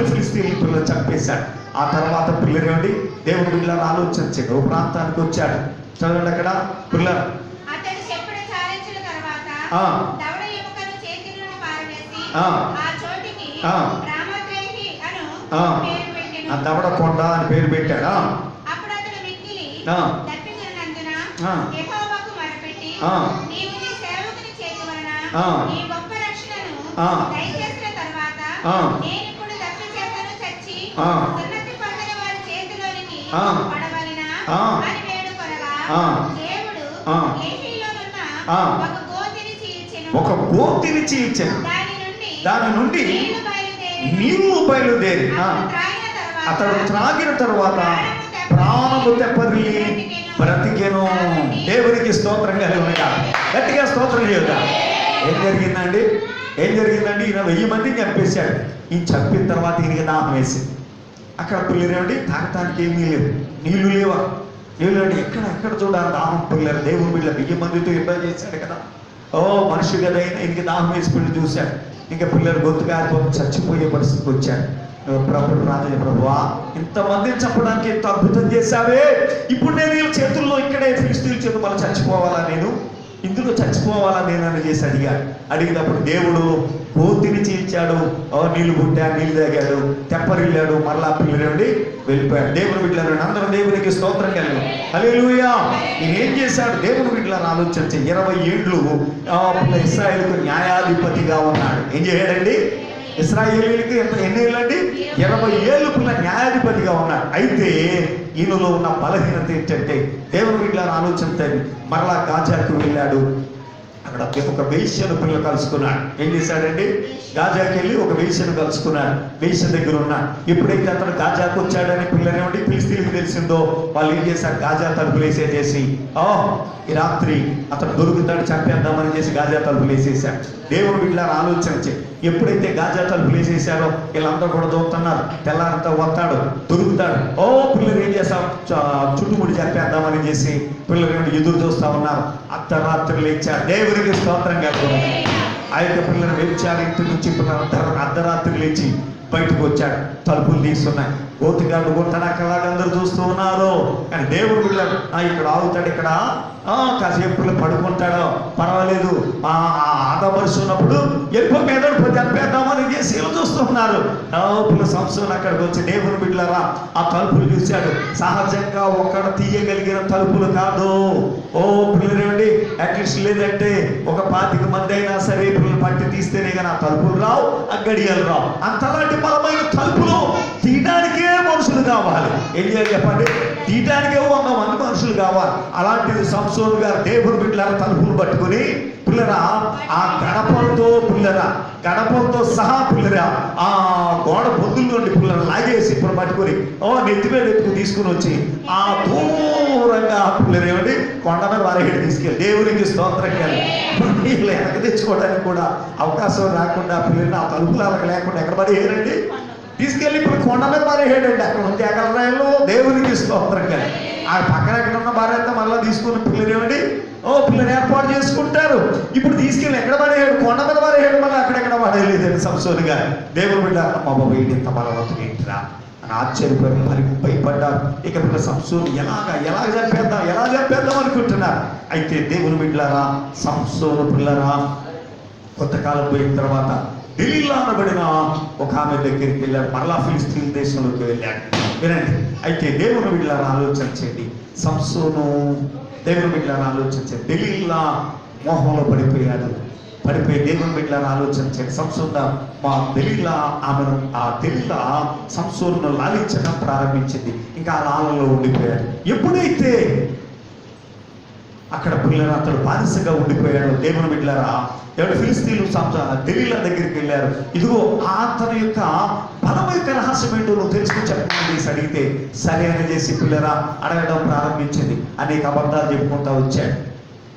[SPEAKER 1] ఫిలిస్తీన్ పిల్లలు చంపేశాడు. ఆ తర్వాత పిల్లలు ఏమండి? దేవుడు పిల్లలు ఆలోచించాడు, ఓ ప్రాంతానికి వచ్చాడు. చదవండి అక్కడ పిల్లలు. ఆ దవడ కొండ అని పేరు పెట్టాడా? ఒక గోతిని చీల్చాను, దాని నుండి నీళ్లు బయలుదేరి అతడు త్రాగిన తర్వాత ప్రాణము తెప్పరిల్లి బ్రతికెను. దేవునికి స్తోత్రం కలిగినగా గట్టిగా స్తోత్రం చేద్దాం. ఏం జరిగిందండి? ఏం జరిగిందండి? ఈయన 1000 మందిని చంపేశాడు. ఈ చంపిన తర్వాత ఈయనకి దాహం వేసింది. అక్కడ పిల్లలేమండి తాగటానికి ఏమీ లేవు, నీళ్లు లేవా? నీళ్ళు అంటే ఎక్కడ చూడాలి దాహం. పిల్లలు దేవుని బిడ్డ 1000 మందితో యుద్ధం చేశాడు కదా. ఓ మనిషి కదా, ఈయనకి దాహం వేసి పిల్లలు చూశాడు. ఇంకా పిల్లలు గొంతుగా చచ్చిపోయే పరిస్థితికి వచ్చాడు. ప్రభుడు రాజు, ప్రభువా ఇంతమందిని చంపడానికి ఎంత అద్భుతం చేశావే, ఇప్పుడు నేను వీళ్ళ చేతుల్లో ఇక్కడే ఫిలిస్తీయుల చేతులు మళ్ళీ చచ్చిపోవాలా, నేను ఇందులో చచ్చిపోవాలా నేను అని చేసి అడిగినప్పుడు దేవుడు గోతిని చీల్చాడు. నీళ్లు పుట్టా, నీళ్ళు తాగాడు, తెప్పరిల్లాడు, మళ్ళా పిల్లలేండి వెళ్ళిపోయాడు. దేవుని బిడ్డలు అందరూ దేవునికి స్తోత్రం కలిగి హల్లెలూయా. ఈయన ఏం చేశాడు? దేవుని బిడ్డలను ఆలోచించి 20 ఏళ్ళు ఇశ్రాయేలుకు న్యాయాధిపతిగా ఉన్నాడు. ఏం చేశాడండి? ఇశ్రాయేలీయులకి ఎన్ని ఏళ్ళండి? 20 ఏళ్ళు పిల్ల న్యాయాధిపతిగా ఉన్నాడు. అయితే ఈయనలో ఉన్న బలహీనత ఏంటంటే దేవుని బిడ్డలను ఆలోచించాడు. మరలా గాజాకు వెళ్ళాడు. అక్కడ ఒక వేశ్యను పిల్లలు కలుసుకున్నాడు. ఏం చేశాడండి? గాజాకి వెళ్ళి ఒక వేశ్యను కలుసుకున్నాడు. వేశ్య దగ్గర ఉన్నాడు. ఎప్పుడైతే అతను గాజాకు వచ్చాడని పిల్లలేమండి ఫిలిస్తీయులకు తెలిసిందో వాళ్ళు ఏం చేశారు? గాజా తలుపులు వేసేసి ఈ రాత్రి అతను దొరుకుతాడు, చంపేద్దామని చేసి గాజా తలుపులు వేసేసాడు. దేవుని బిడ్డలను ఆలోచించి ఎప్పుడైతే గాజా తలుపులు వేసేసారో వీళ్ళందరూ కూడా దొరుకుతున్నారు. తెల్లారంతా వస్తాడు, దొరుకుతాడు. పిల్లలు ఏం చేస్తాం? చుట్టుముడి చంపేద్దామని చేసి పిల్లలు ఎదురు చూస్తా ఉన్నారు. అర్ధరాత్రి లేచారు. దేవునికి స్తోత్రం కలుగుతుంది. ఆ యొక్క పిల్లలు వేచారు. ఇంటి నుంచి అర్ధరాత్రి లేచి బయటకు వచ్చాడు. తలుపులు తీస్తున్నాయి. గోతిగాడు కొట్టాడు. అక్కడ అందరూ చూస్తూ ఉన్నారు. కానీ దేవుడు పిల్లలు ఇక్కడ ఆగుతాడు, ఇక్కడ కాసేపు పడుకుంటాడో పర్వాలేదు, ఆదమరుసు ఉన్నప్పుడు ఎక్కువ మీద చంపేద్దామని చేసి చూస్తున్నారు. పిల్లలు సంవత్సరం అక్కడికి వచ్చి దేవుని బిడ్డలారా ఆ తలుపులు చూశాడు. సహజంగా ఒక్కడ తీయగలిగిన తలుపులు కాదు. పిల్లలేండి అట్లీస్ట్ లేదంటే ఒక 25 మంది అయినా సరే పిల్లలు పట్టి తీస్తేనే కానీ ఆ తలుపులు రావు, ఆ గడియలు రావు. అంతలాంటి బలమైన తలుపులు తీయడానికే మనుషులు కావాలి. ఏం చేయాలి చెప్పండి? తీయడానికే 100 మంది మనుషులు కావాలి. అలాంటిది సంసోను గారు దేవుని బిడ్డలారా తలుపులు పట్టుకుని పిల్లరా ఆ గడపలతో సహా పిల్లరా ఆ గోడ పొద్దుల నుండి పిల్లలు లాగేసి ఇప్పుడు పట్టుకొని నెత్తి మీద తీసుకుని వచ్చి ఆ దూరంగా పిల్లలు ఏమండి కొండ మీద వారికి తీసుకెళ్ళి దేవునికి స్తోత్రం కలిగి వీళ్ళు వెనక తెచ్చుకోవడానికి కూడా అవకాశం రాకుండా పిల్లలు ఆ తలుపులు అలాగ లేకుండా ఎక్కడ పడేయారండి? తీసుకెళ్ళి ఇప్పుడు కొండ మీద పడేయాడండి. అక్కడ ఉంది ఎకరాలు. దేవునికి స్తోత్రం కలిగి ఆ పక్కన ఎక్కడ ఉన్న భార్య మళ్ళీ తీసుకుని పిల్లలు ఏమండి పిల్లలు ఏర్పాటు చేసుకుంటారు. ఇప్పుడు తీసుకెళ్ళి ఎక్కడ పడేయాడు? కొండ మీద పడేయాడు. మళ్ళీ అక్కడెక్కడ పడేయలేదండి సంసోను గారు. దేవుని బిడ్డ మా బాబు ఇంత బలవంతుడు ఏంటిరా అని ఆశ్చర్యపోయి మరి భయపడ్డారు. ఇక పిల్లలు సంసోను ఎలా చంపేద్దాం అనుకుంటున్నారు. అయితే దేవుని బిడ్డలారా సంసోను పిల్లరా కొంతకాలం పోయిన తర్వాత దెలీలా అనబడిన ఒక ఆమె దగ్గరికి వెళ్ళాడు. మరలా ఫిలిస్తీన్ దేశంలోకి వెళ్ళాడు. వినండి. అయితే దేవుని బిడ్డలారా ఆలోచించండి. సంసోను దేవుని బిడ్డలారా ఆలోచించండి. దెలీలా మోహంలో పడిపోయాడు. పడిపోయి దేవుని బిడ్డలారా ఆలోచించండి. సంసోను మా దెలీలా ఆ దెలీలా సంసోను లాలించడం ప్రారంభించింది. ఇంకా ఆ లాలలో ఉండిపోయాడు. ఎప్పుడైతే అక్కడ పిల్లలు అతడు బానిసగా ఉండిపోయాడు. దేవుని బిడ్డలారా ఎవరు ఫిలిస్తీన్లు దెలీలా దగ్గరికి వెళ్ళారు. ఇదిగో అతని యొక్క బలం యొక్క రహస్యం ఏంటో నువ్వు తెలుసుకుని చెప్పమని అడిగితే సరే అని చేసి పిల్లరా అడగడం ప్రారంభించింది. అనేక అబద్ధాలు చెప్పుకుంటా వచ్చాడు.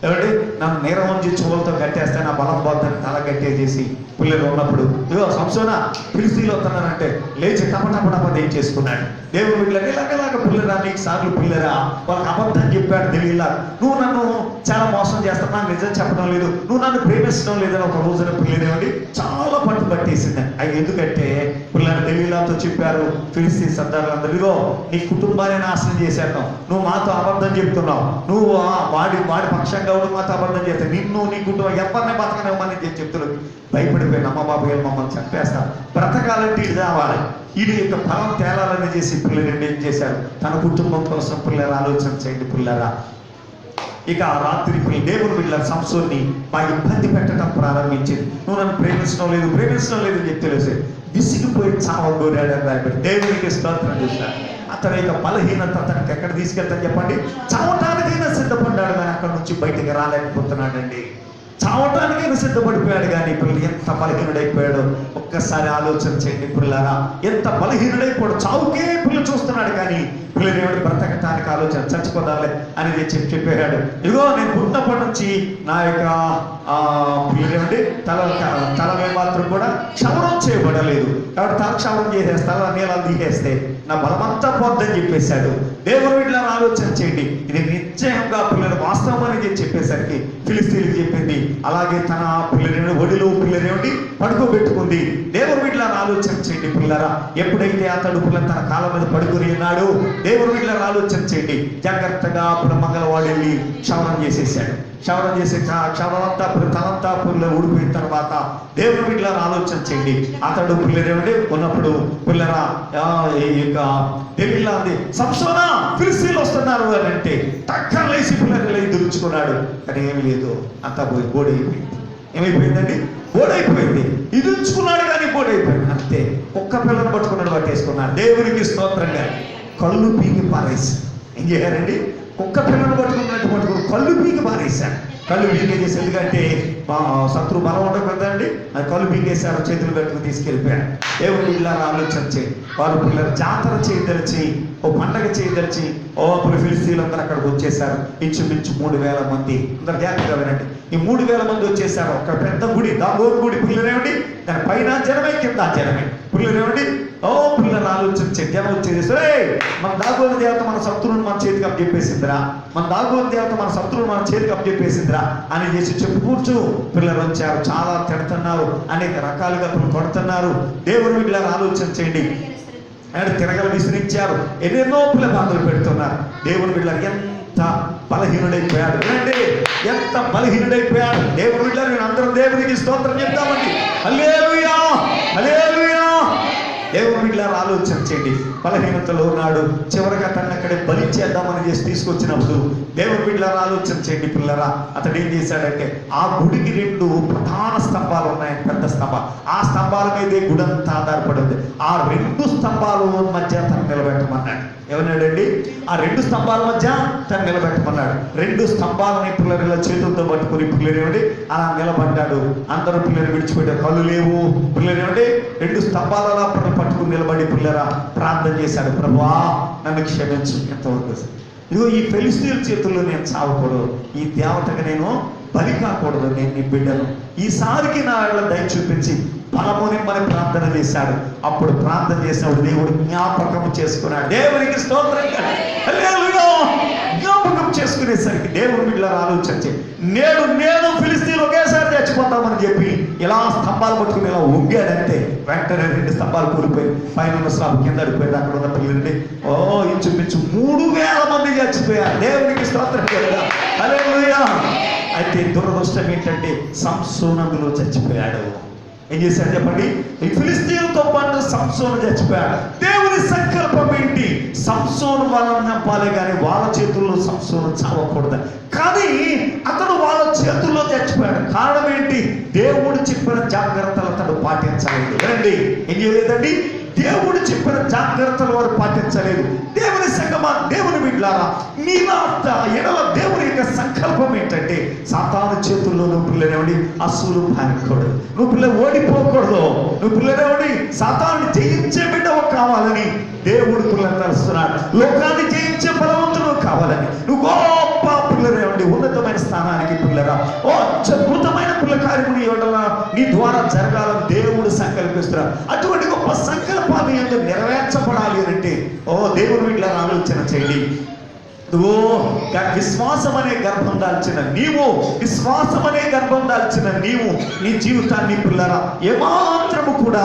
[SPEAKER 1] ఏమంటే నన్ను నీరవంచి చువ్వలతో కట్టేస్తే నా బలం పోతాను తల కట్టేసేసి పిల్లలు ఉన్నప్పుడు ఇదిగో సంసోనా ఫిలిస్తీన్లు వస్తున్నానంటే లేచి టపటపటప ఏం చేసుకున్నాడు. దేవుడు వీళ్ళని ఇలాగలాగా పిల్లరా నీకు సార్లు పిల్లరా వాళ్ళకి అబద్ధం చెప్పాడు తెలియలా. నువ్వు నన్ను చాలా మోసం చేస్తావు, నాకు నిజం చెప్పడం లేదు, నువ్వు నన్ను ప్రేమించడం లేదని ఒక రోజున పిల్లలేమండి చాలా పట్టు పట్టేసింది. అవి ఎందుకంటే పిల్లలు తెలియలాతో చెప్పారు ఫిలిస్తీన్ సర్దారులందరూ, ఇదిగో నీ కుటుంబాన్ని నాశనం చేసేద్దాం, నువ్వు మాతో అబద్ధం చెప్తున్నావు, నువ్వు వాడి పక్షంగా మాతో అబద్ధం చేస్తావు, నిన్ను నీ కుటుంబం ఎవరిని బతకనివ్వమని చెప్తున్నావు. భయపడిపోయిన అమ్మ బాబు మమ్మల్ని చంపేస్తాం, బ్రతకాలంటే ఇది రావాలి, ఇది యొక్క ఫలం తేలాలని చేసి పిల్లలు ఏం చేశారు తన కుటుంబం కోసం పిల్లలు ఆలోచన చేయండి పిల్లరా. ఇక ఆ రాత్రి దేవుని బిడ్డల సంసోన్ని మా ఇబ్బంది పెట్టడం ప్రారంభించింది. నువ్వు నన్ను ప్రేమించడం లేదు అని చెప్పి తెలిసే విసిగిపోయి చావగోరాడని రాయబడి దేవునికి స్తోత్రం చేశాడు. అతని యొక్క బలహీనత అతనికి ఎక్కడ తీసుకెళ్తాను చెప్పండి, చావటానికైనా సిద్ధపడ్డాడు కానీ అక్కడి నుంచి బయటకు రాలేకపోతున్నాడండి. చావటానికైనా సిద్ధపడిపోయాడు కానీ పిల్లలు ఎంత బలహీనుడైపోయాడు ఒక్కసారి ఆలోచన చేయండి పిల్లరా. ఎంత బలహీనుడైపోయాడు, చావుకే పిల్లలు చూస్తున్నాడు కానీ పిల్లలు ఏమిటి బ్రతకటానికి ఆలోచన చచ్చిపోదాలే అనేది చెప్పాడు. ఇదిగో నేను పుట్టినప్పటి నుంచి నా యొక్క పిల్లలు ఏమిటి తల మాత్రం కూడా క్షవరం చేయబడలేదు కాబట్టి తల క్షవరం చేసేస్తే తల నీళ్ళని తీసేస్తే నా బలమంతా పోద్దని చెప్పేశాడు. దేవుని వీటిలో ఆలోచన చేయండి, ఇది నిశ్చయంగా పిల్లలు వాస్తవం అనేది చెప్పేసరికి ఫిలిస్తీన్లకు చెప్పింది. అలాగే తన పిల్లలు ఒడిలో పిల్లలేమిటి పడుకోబెట్టుకుంది. దేవుని వీటిలో ఆలోచన చేయండి పిల్లరా. ఎప్పుడైతే అతడు పిల్లలు తన కాళ్ళ మీద పడుకుని ఉన్నాడు దేవుని వీటిలో ఆలోచన చేయండి. జాగ్రత్తగా మంగళవాడు వెళ్ళి క్షవరం చేసేసాడు. క్షవరం చేసే క్షవరంతా తలంతా పిల్లలు ఊడిపోయిన తర్వాత దేవుని వీటిలో ఆలోచన చేయండి. అతడు పిల్లలేమిటి ఉన్నప్పుడు పిల్లరా తెలియలా ఉంది, సంసోనా ఫిలిస్తీన్లు వస్తున్నారు అని అంటే టక్కన లేచి పిల్లలు దురుచుకున్నాడు. కానీ ఏమి లేదు, అంతా పోయి బోడైపోయింది. ఏమైపోయిందండి, బోడైపోయింది. ఇది ఉంచుకున్నాడు కానీ బోడైపోయింది అంతే. ఒక్క పిల్లను పట్టుకున్నాడు, పట్టేసుకున్నాడు. దేవునికి స్తోత్రంగా కళ్ళు పీకి పారేశాడు. ఏం చేయారండి, ఒక్క పిల్లను పట్టుకుని కళ్ళు పీకి పారేశాడు. కళ్ళు పీకేసి ఎందుకంటే శత్రు బలం ఉండదు కదండి, అది కళ్ళు పీకేశాడు, చేతులు పెట్టుకుని తీసుకెళ్ళిపోయాడు. దేవుని పిల్లలు ఆలోచన చేయి, వాళ్ళు పిల్లలు జాతర చేయదలిచి ఓ పండగ చేయదలిచి ఫిలిస్తీన్లు అందరూ అక్కడికి వచ్చేసారు. ఇంచుమించు 3000 మంది. అందరు జాగ్రత్తగా వినండి, ఈ 3000 మంది వచ్చేసారు. ఒక పెద్ద గుడి, దాగోరు గుడి, పిల్లలేమిటి దాని పైన జనమే కింద జనమే. పిల్లలేమిటి పిల్లలు ఆలోచించే జనం వచ్చేది, మన దాగోని దేవత మన శత్రువుని మన చేతికి అప్పచెప్పేసిందిరా, మన దాగోని దేవత మన శత్రువుని మన చేతికి అప్పచెప్పేసిందిరా అని చేసి చెప్పుకూర్చు పిల్లలు వచ్చారు. చాలా తిడుతున్నారు, అనేక రకాలుగా కొడుతున్నారు. దేవుని వీళ్ళని ఆలోచన చేయండి. తిరగలు విసిరించారు, ఎన్నెన్నో పిల్ల బాధలు పెడుతున్నారు. దేవుని వీళ్ళని ఎంత బలహీనుడైపోయాడు, ఎంత బలహీనుడైపోయాడు. దేవుని వీళ్ళని అందరం దేవునికి స్తోత్రం చెప్తామండి. హల్లెలూయా, హల్లెలూయా. దేవుని వీళ్ళని ఆలోచన చేయండి. బలహీనతలో ఉన్నాడు, చివరిగా తను అక్కడే బలి చేద్దామని చేసి తీసుకొచ్చినప్పుడు దేవుని వీళ్ళని ఆలోచన చేయండి పిల్లరా. అతడు ఏం చేశాడంటే ఆ గుడికి 2 ప్రధాన స్తంభాలు ఉన్నాయి, పెద్ద స్తంభాలు. ఆ స్తంభాల మీదే గుడి అంతా ఆధారపడింది. ఆ 2 స్తంభాల మధ్య తను నిలబెట్టమన్నాడు. ఏమన్నాడండి, ఆ 2 స్తంభాల మధ్య తను నిలబెట్టమన్నాడు. 2 స్తంభాలని పిల్లలు చేతులతో పట్టుకుని పిల్లలు ఏమిటి అలా నిలబడ్డాడు. అందరూ పిల్లలు విడిచిపెట్టారు, కళ్ళు లేవు. పిల్లలు ఏమిటి 2 స్తంభాలలో పట్టుకుని నిలబడి పిల్లరా ప్రార్థన చేశాడు, ప్రభువా నన్ను క్షమించు. ఎంతవరకు ఇదిగో ఈ ఫిలిస్తీన్ల చేతుల్లో నేను చావకూడదు, ఈ దేవతకు నేను బలి కాకూడదు, నేను నీ బిడ్డను, ఈసారికి నా దయ చూపించి బలము నిమ్మని ప్రార్థన చేశాడు. అప్పుడు ప్రార్థన చేసినప్పుడు దేవుడు జ్ఞాపకం చేసుకున్నాడు. దేవునికి స్తోత్రం. జ్ఞాపకం చేసుకునేసరికి దేవుని బిడ్డలను ఆలోచించి నేను ఫిలిస్తీన్లు ఒకేసారి చచ్చిపోతామని చెప్పి ఇలా స్తంభాలు పట్టుకుని ఇలా వంగాడంటే వెంటనే 2 స్తంభాలు కూలిపోయి పైన ఉన్న స్లాబ్ కింద అడిపోయింది. అక్కడ ఉన్న పిల్లలండి ఇంచుమించు 3000 మంది చచ్చిపోయారు. దేవునికి స్తోత్రం. హల్లెలూయా. అయితే దురదృష్టం ఏంటంటే సంసోను అందులో చచ్చిపోయాడు. ఏం చేశాడు చెప్పండి, ఈ ఫిలిస్తీన్లతో పాటు సంసోను చచ్చిపోయాడు. దేవుని సంకల్పం ఏంటి, సంసోను వాళ్ళని చంపాలి కానీ వాళ్ళ చేతుల్లో సంసోను చావకూడదు. కానీ అతడు వాళ్ళ చేతుల్లో చచ్చిపోయాడు. కారణం ఏంటి, దేవుడు చెప్పిన జాగ్రత్తలు అతడు పాటించలేదు. రండి, ఏం చేయలేదండి, దేవుడు చెప్పిన జాగ్రత్తలు వారు పాటించలేదు. దేవుని సంగమా, దేవుని బిడ్డలారా, నీ ఎడల దేవుని యొక్క సంకల్పం ఏంటంటే సాతాను చేతుల్లో నువ్వు పిల్లనేవాడి అసూలు పానకూడదు, నువ్వు పిల్ల ఓడిపోకూడదు, నువ్వు పిల్లనేవాడి సాతాను జయించే బిడ్డవు కావాలని దేవుడు పిల్లలు తలుస్తున్నాడు. లోకాన్ని జయించే బలవంతుడు కావాలని, నువ్వు గొప్ప పిల్లనేవాడి ఉన్నతమైన స్థానానికి పిల్లరా, ఓ అద్భుతమైన పిల్ల కార్యముని నీ ద్వారా జరగాలని దేవుడు సంకల్పిస్తున్నాడు. అటువంటి గొప్ప సంకల్పాన్ని ఎందుకు నెరవేర్చబడాలి అంటే ఓ దేవుని వీటిలో ఆలోచన చేయండి. నువ్వు విశ్వాసం అనే గర్భం దాల్చిన నీవు, విశ్వాసం అనే గర్భం దాల్చిన నీవు నీ జీవితాన్ని పిల్లరా ఏమాత్రము కూడా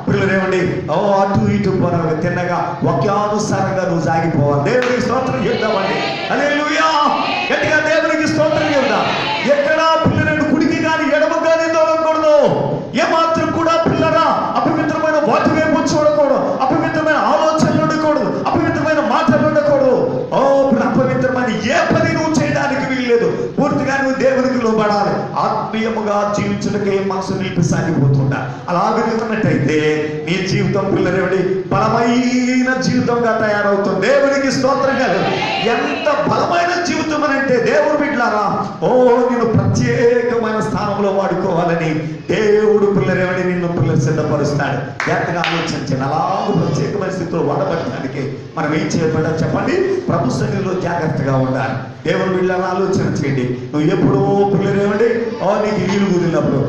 [SPEAKER 1] పిల్లరేమండి అటు ఇటు పొరగా తిన్నగా వాక్యానుసారంగా నువ్వు సాగిపోవాలి. దేవునికి స్తోత్రం చెప్తామండి. హల్లెలూయా, గట్టిగా దేవునికి స్తోత్రం చెప్తాం. ఎక్కడా పిల్లలను కుడికి కానీ ఎడమ కానీ తోలకూడదు. ఏమాత్రం కూడా పిల్లరా అపవిత్రమైన వాటి వైపు చూడకూడదు, అపవిత్రమైన ఆలోచనలు ఉండకూడదు, అపవిత్రమైన మాటలు ఉండకూడదు. అపవిత్రమైన ఏ పని నువ్వు చేయడానికి వీల్లేదు. పూర్తిగా నువ్వు దేవునికి లోబడాలి. ఆత్మీయముగా జీవించడానికి మనసు నిలిపి సాగిపోతుంటా. అలాగే ఉన్నట్టయితే నీ జీవితం పిల్లరేవిడి బలమైన జీవితంగా తయారవుతుంది. దేవునికి స్తోత్రం కాదు. ఎంత బలమైన జీవితం అని అంటే దేవుడు బిడ్డలారా నిన్ను ప్రత్యేకమైన స్థానంలో వాడుకోవాలని దేవుడు పిల్లరేవిడి నిన్ను పిల్లలు సిద్ధపరుస్తాడు. జాగ్రత్తగా ఆలోచించండి. అలాగే ప్రత్యేకమైన స్థితిలో వాడబడటానికి మనం ఏం చేయబడ్డా చెప్పండి. ప్రభు సన్నిధిలో జాగ్రత్తగా ఉండాలి. దేవుని బిడ్డలను ఆలోచన చేయండి. నువ్వు ఎప్పుడో పిల్లరేమండి నీకు నీళ్ళు కుదిరినప్పుడు,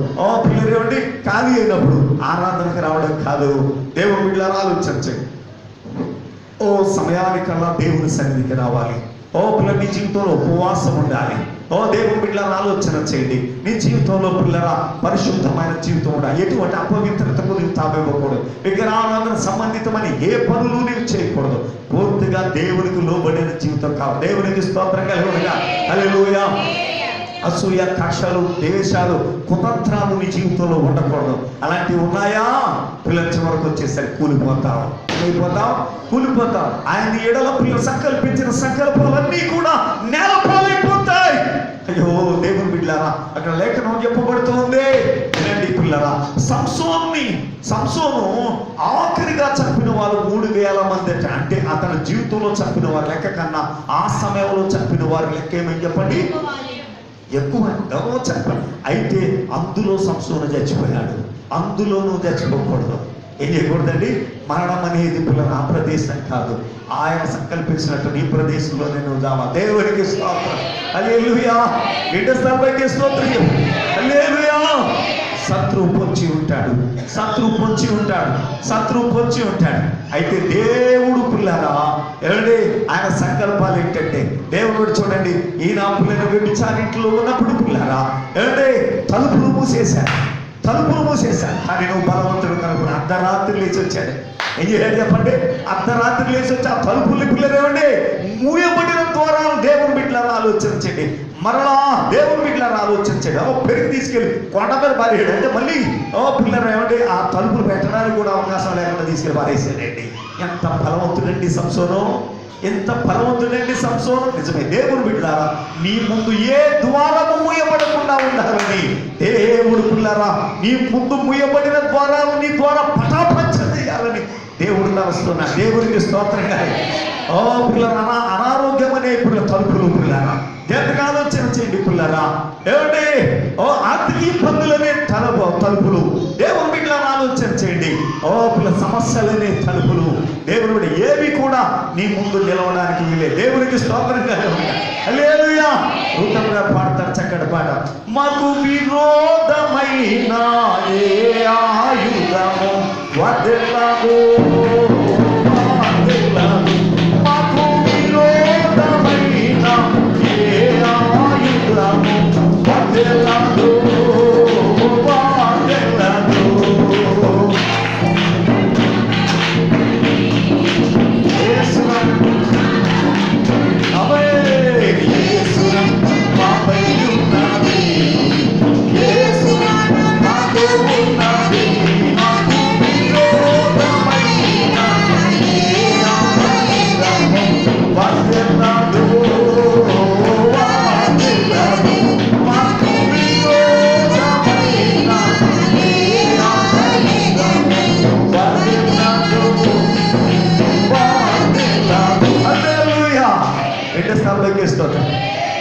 [SPEAKER 1] పిల్లరేమండి ఖాళీ అయినప్పుడు ఆరాధనకు రావడం కాదు. దేవుని బిడ్డలను ఆలోచన చేయండి. సమయానికల్లా దేవుని సన్నిధికి రావాలి. పిల్లల నీ జీవితంలో ఉపవాసం ఉండాలి. దేవుని బిడ్డలను ఆలోచన చేయండి. నీ జీవితంలో పిల్లల పరిశుద్ధమైన జీవితం ఉండాలి. ఎటువంటి అపవిత్రతకు నీవు తావివ్వకూడదు. విగ్రహారాధన సంబంధితమని ఏ పనులు నీవు చేయకూడదు. పూర్తిగా దేవునికి లోబడిన జీవితం కావాలి. దేవునికి స్తోత్రం కలుగునుగా. హల్లెలూయా. అసూయ, కక్షలు, దేశాలు, కుతంత్రాలు నీ జీవితంలో ఉండకూడదు. అలాంటివి ఉన్నాయా పిల్లల చివరకు వచ్చేసరికి కూలిపోతావు, కూలిపోతావు. ఆయన ఎడల పిల్లలు సంకల్పించిన సంకల్పాలన్నీ కూడా నేలపాలైపోతాయి. అయ్యో దేవుని బిడ్డలారా, అక్కడ లేఖనం చెప్పబడుతుంది వినండి పిల్లరా. సంసోను ఆఖరిగా చంపిన వాళ్ళు 3000 మంది. అంటే అతని జీవితంలో చంపిన వారి లెక్క కన్నా ఆ సమయంలో చంపిన వారి లెక్క ఏమని చెప్పండి, ఎక్కువ చెప్పండి. అయితే అందులో సంసోను చచ్చిపోయాడు. అందులో నువ్వు చచ్చిపోకూడదు. ఏం చేయకూడదండి. మరణం అనేది పిల్లలు ఆ ప్రదేశం కాదు. ఆయన సంకల్పించినట్టు నీ ప్రదేశంలోనే నువ్వు జావా. దేవునికి స్తోత్రం. హల్లెలూయా. బిడ్డ స్తోత్రం స్తోత్రం. హల్లెలూయా. శత్రువు పొంచి ఉంటాడు, శత్రువు పొంచి ఉంటాడు. అయితే దేవుడు పిల్లరా ఏమండి ఆయన సంకల్పాలు ఏంటంటే దేవుడు చూడండి, ఈయన పిల్లలు వ్యభిచారింట్లో ఉన్నప్పుడు పిల్లరా ఏమండి తలుపులు మూసేశాడు. కానీ నువ్వు బలవంతుడు కనుక అర్ధరాత్రి లేచి వచ్చాడు. ఏం చేయాలి చెప్పండి. అర్ధరాత్రి లేచి వచ్చి ఆ తలుపుల్ని పిల్లరేమండి మూయబడిన ద్వారాలు దేవుని బిడ్డలను ఆలోచించండి. మరలా దేవుని బిడ్డలను ఆలోచించండి. పెరిగి తీసుకెళ్ళి కొండ మీద పారేయడు. అంటే మళ్ళీ పిల్లలు ఏమండి ఆ తలుపులు పెట్టడానికి కూడా అవకాశం లేకుండా తీసుకెళ్ళి పారేసాడండి. ఎంత బలవంతుడండి సంసోను, ఎంత బలవంతుడండి సంసోను. నిజమే దేవుడు బిడ్డలారా, నీ ముందు ఏ ద్వారము మూయబడకుండా ఉండాలని దేవుడు పిల్లరా నీ ముందు మూయబడిన ద్వారాలు నీ ద్వారా పటాపంచం చేయాలని దేవుడు తలుస్తున్నాడు. దేవుడికి స్తోత్రంగా. పిల్లరా అనారోగ్యం అనే పిల్లల తలుపులు పిల్లరా జాగ్రత్తగా ఆలోచన చేయండి పిల్లరా. ఏమండి ఆర్థిక ఇబ్బందులనే తలుపులు దేవుని బిడ్డలను ఆలోచన చేయండి. పిల్ల సమస్యలనే తలుపులు దేవుడు ఏవి కూడా నీ ముందు నిలవడానికి వీలే. దేవునికి స్తోత్రంగా. హల్లెలూయా. రూపంగా పాడతారు చక్కటి పాట. మాకు విరోధమైన ఏ ఆయుధము వదలము, మాకు విరోధమైన ఏ ఆయుధము వదలదు.
[SPEAKER 2] ఉన్నది నాకు విరోధమైన
[SPEAKER 1] స్థాయికి స్తోత్రం.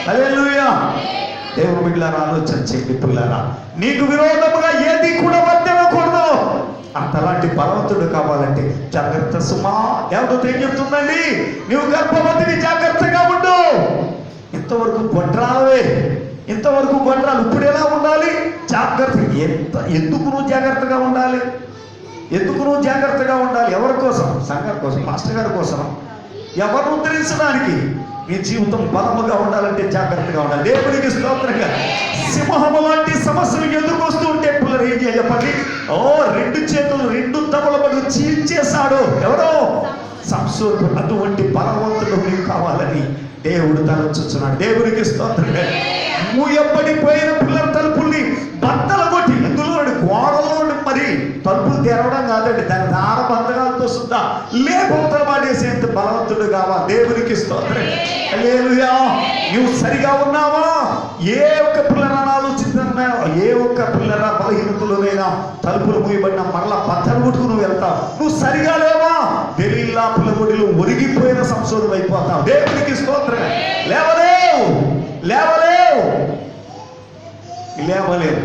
[SPEAKER 1] హల్లెలూయా. దేవుని బిడ్డలారా ఆలోచన చేయండి పిల్లరా, నీకు విరోధముగా ఏది కూడా వర్తిల్లకూడదు. అంతలాంటి బలవంతుడు కావాలంటే జాగ్రత్త సుమా. దేవదూత ఏం చెప్తుందండి? నువ్వు గర్భవతిని, జాగ్రత్తగా ఉండు. ఇంతవరకు గొడ్రాలవే, ఇంతవరకు గొడ్రాలు. ఇప్పుడు ఎలా ఉండాలి? జాగ్రత్త. ఎందుకు నువ్వు జాగ్రత్తగా ఉండాలి? ఎందుకు నువ్వు జాగ్రత్తగా ఉండాలి? ఎవరి కోసం? సంఘం కోసం, మాస్టర్ గారి కోసం, ఎవరు ఉద్ధరించడానికి? నీ జీవితం బలముగా ఉండాలంటే జాగ్రత్తగా ఉండాలి. దేవునికి స్తోత్రంగా. సింహము లాంటి సమస్యలు ఎదుర్కొస్తూ ఉంటే పిల్లలు ఏం చేయాలి చెప్పండి? రెండు చేతులు రెండు తమలపడు చీల్చేశాడు ఎవరో? సంసోను. అటువంటి బలవంతుడు నీకు కావాలని దేవుడు తలంచుచున్నాడు. దేవునికి స్తోత్రంగా. మూయబడిపోయిన పిల్లల తలుపుల్ని బద్దలు కొట్టి, ఎందులో గోడలో మరి తలుపులు తెరవడం కాదండి, దాని దార బంధకాలతో సుద్దా లేకపోతే పాడేసేంత బలవంతుడు కావాలి. దేవునికి స్తోత్రం. హల్లెలూయా. నువ్వు సరిగా ఉన్నావా? ఏ ఒక్క పిల్లరాలు ఆలోచిస్తున్నా, ఏ ఒక్క పిల్లరా బలహీనతలోనైనా తలుపులు మూయబడిన మరలా బద్దలు కొట్టుకు నువ్వు వెళ్తావు. నువ్వు సరిగా లేవా? దెలీలా పిల్లగొడిలో ఒరిగిపోయిన సంశోధన అయిపోతావు. దేవునికి స్తోత్రం. లేవలేవు, లేవలేవు, లేవలేవు.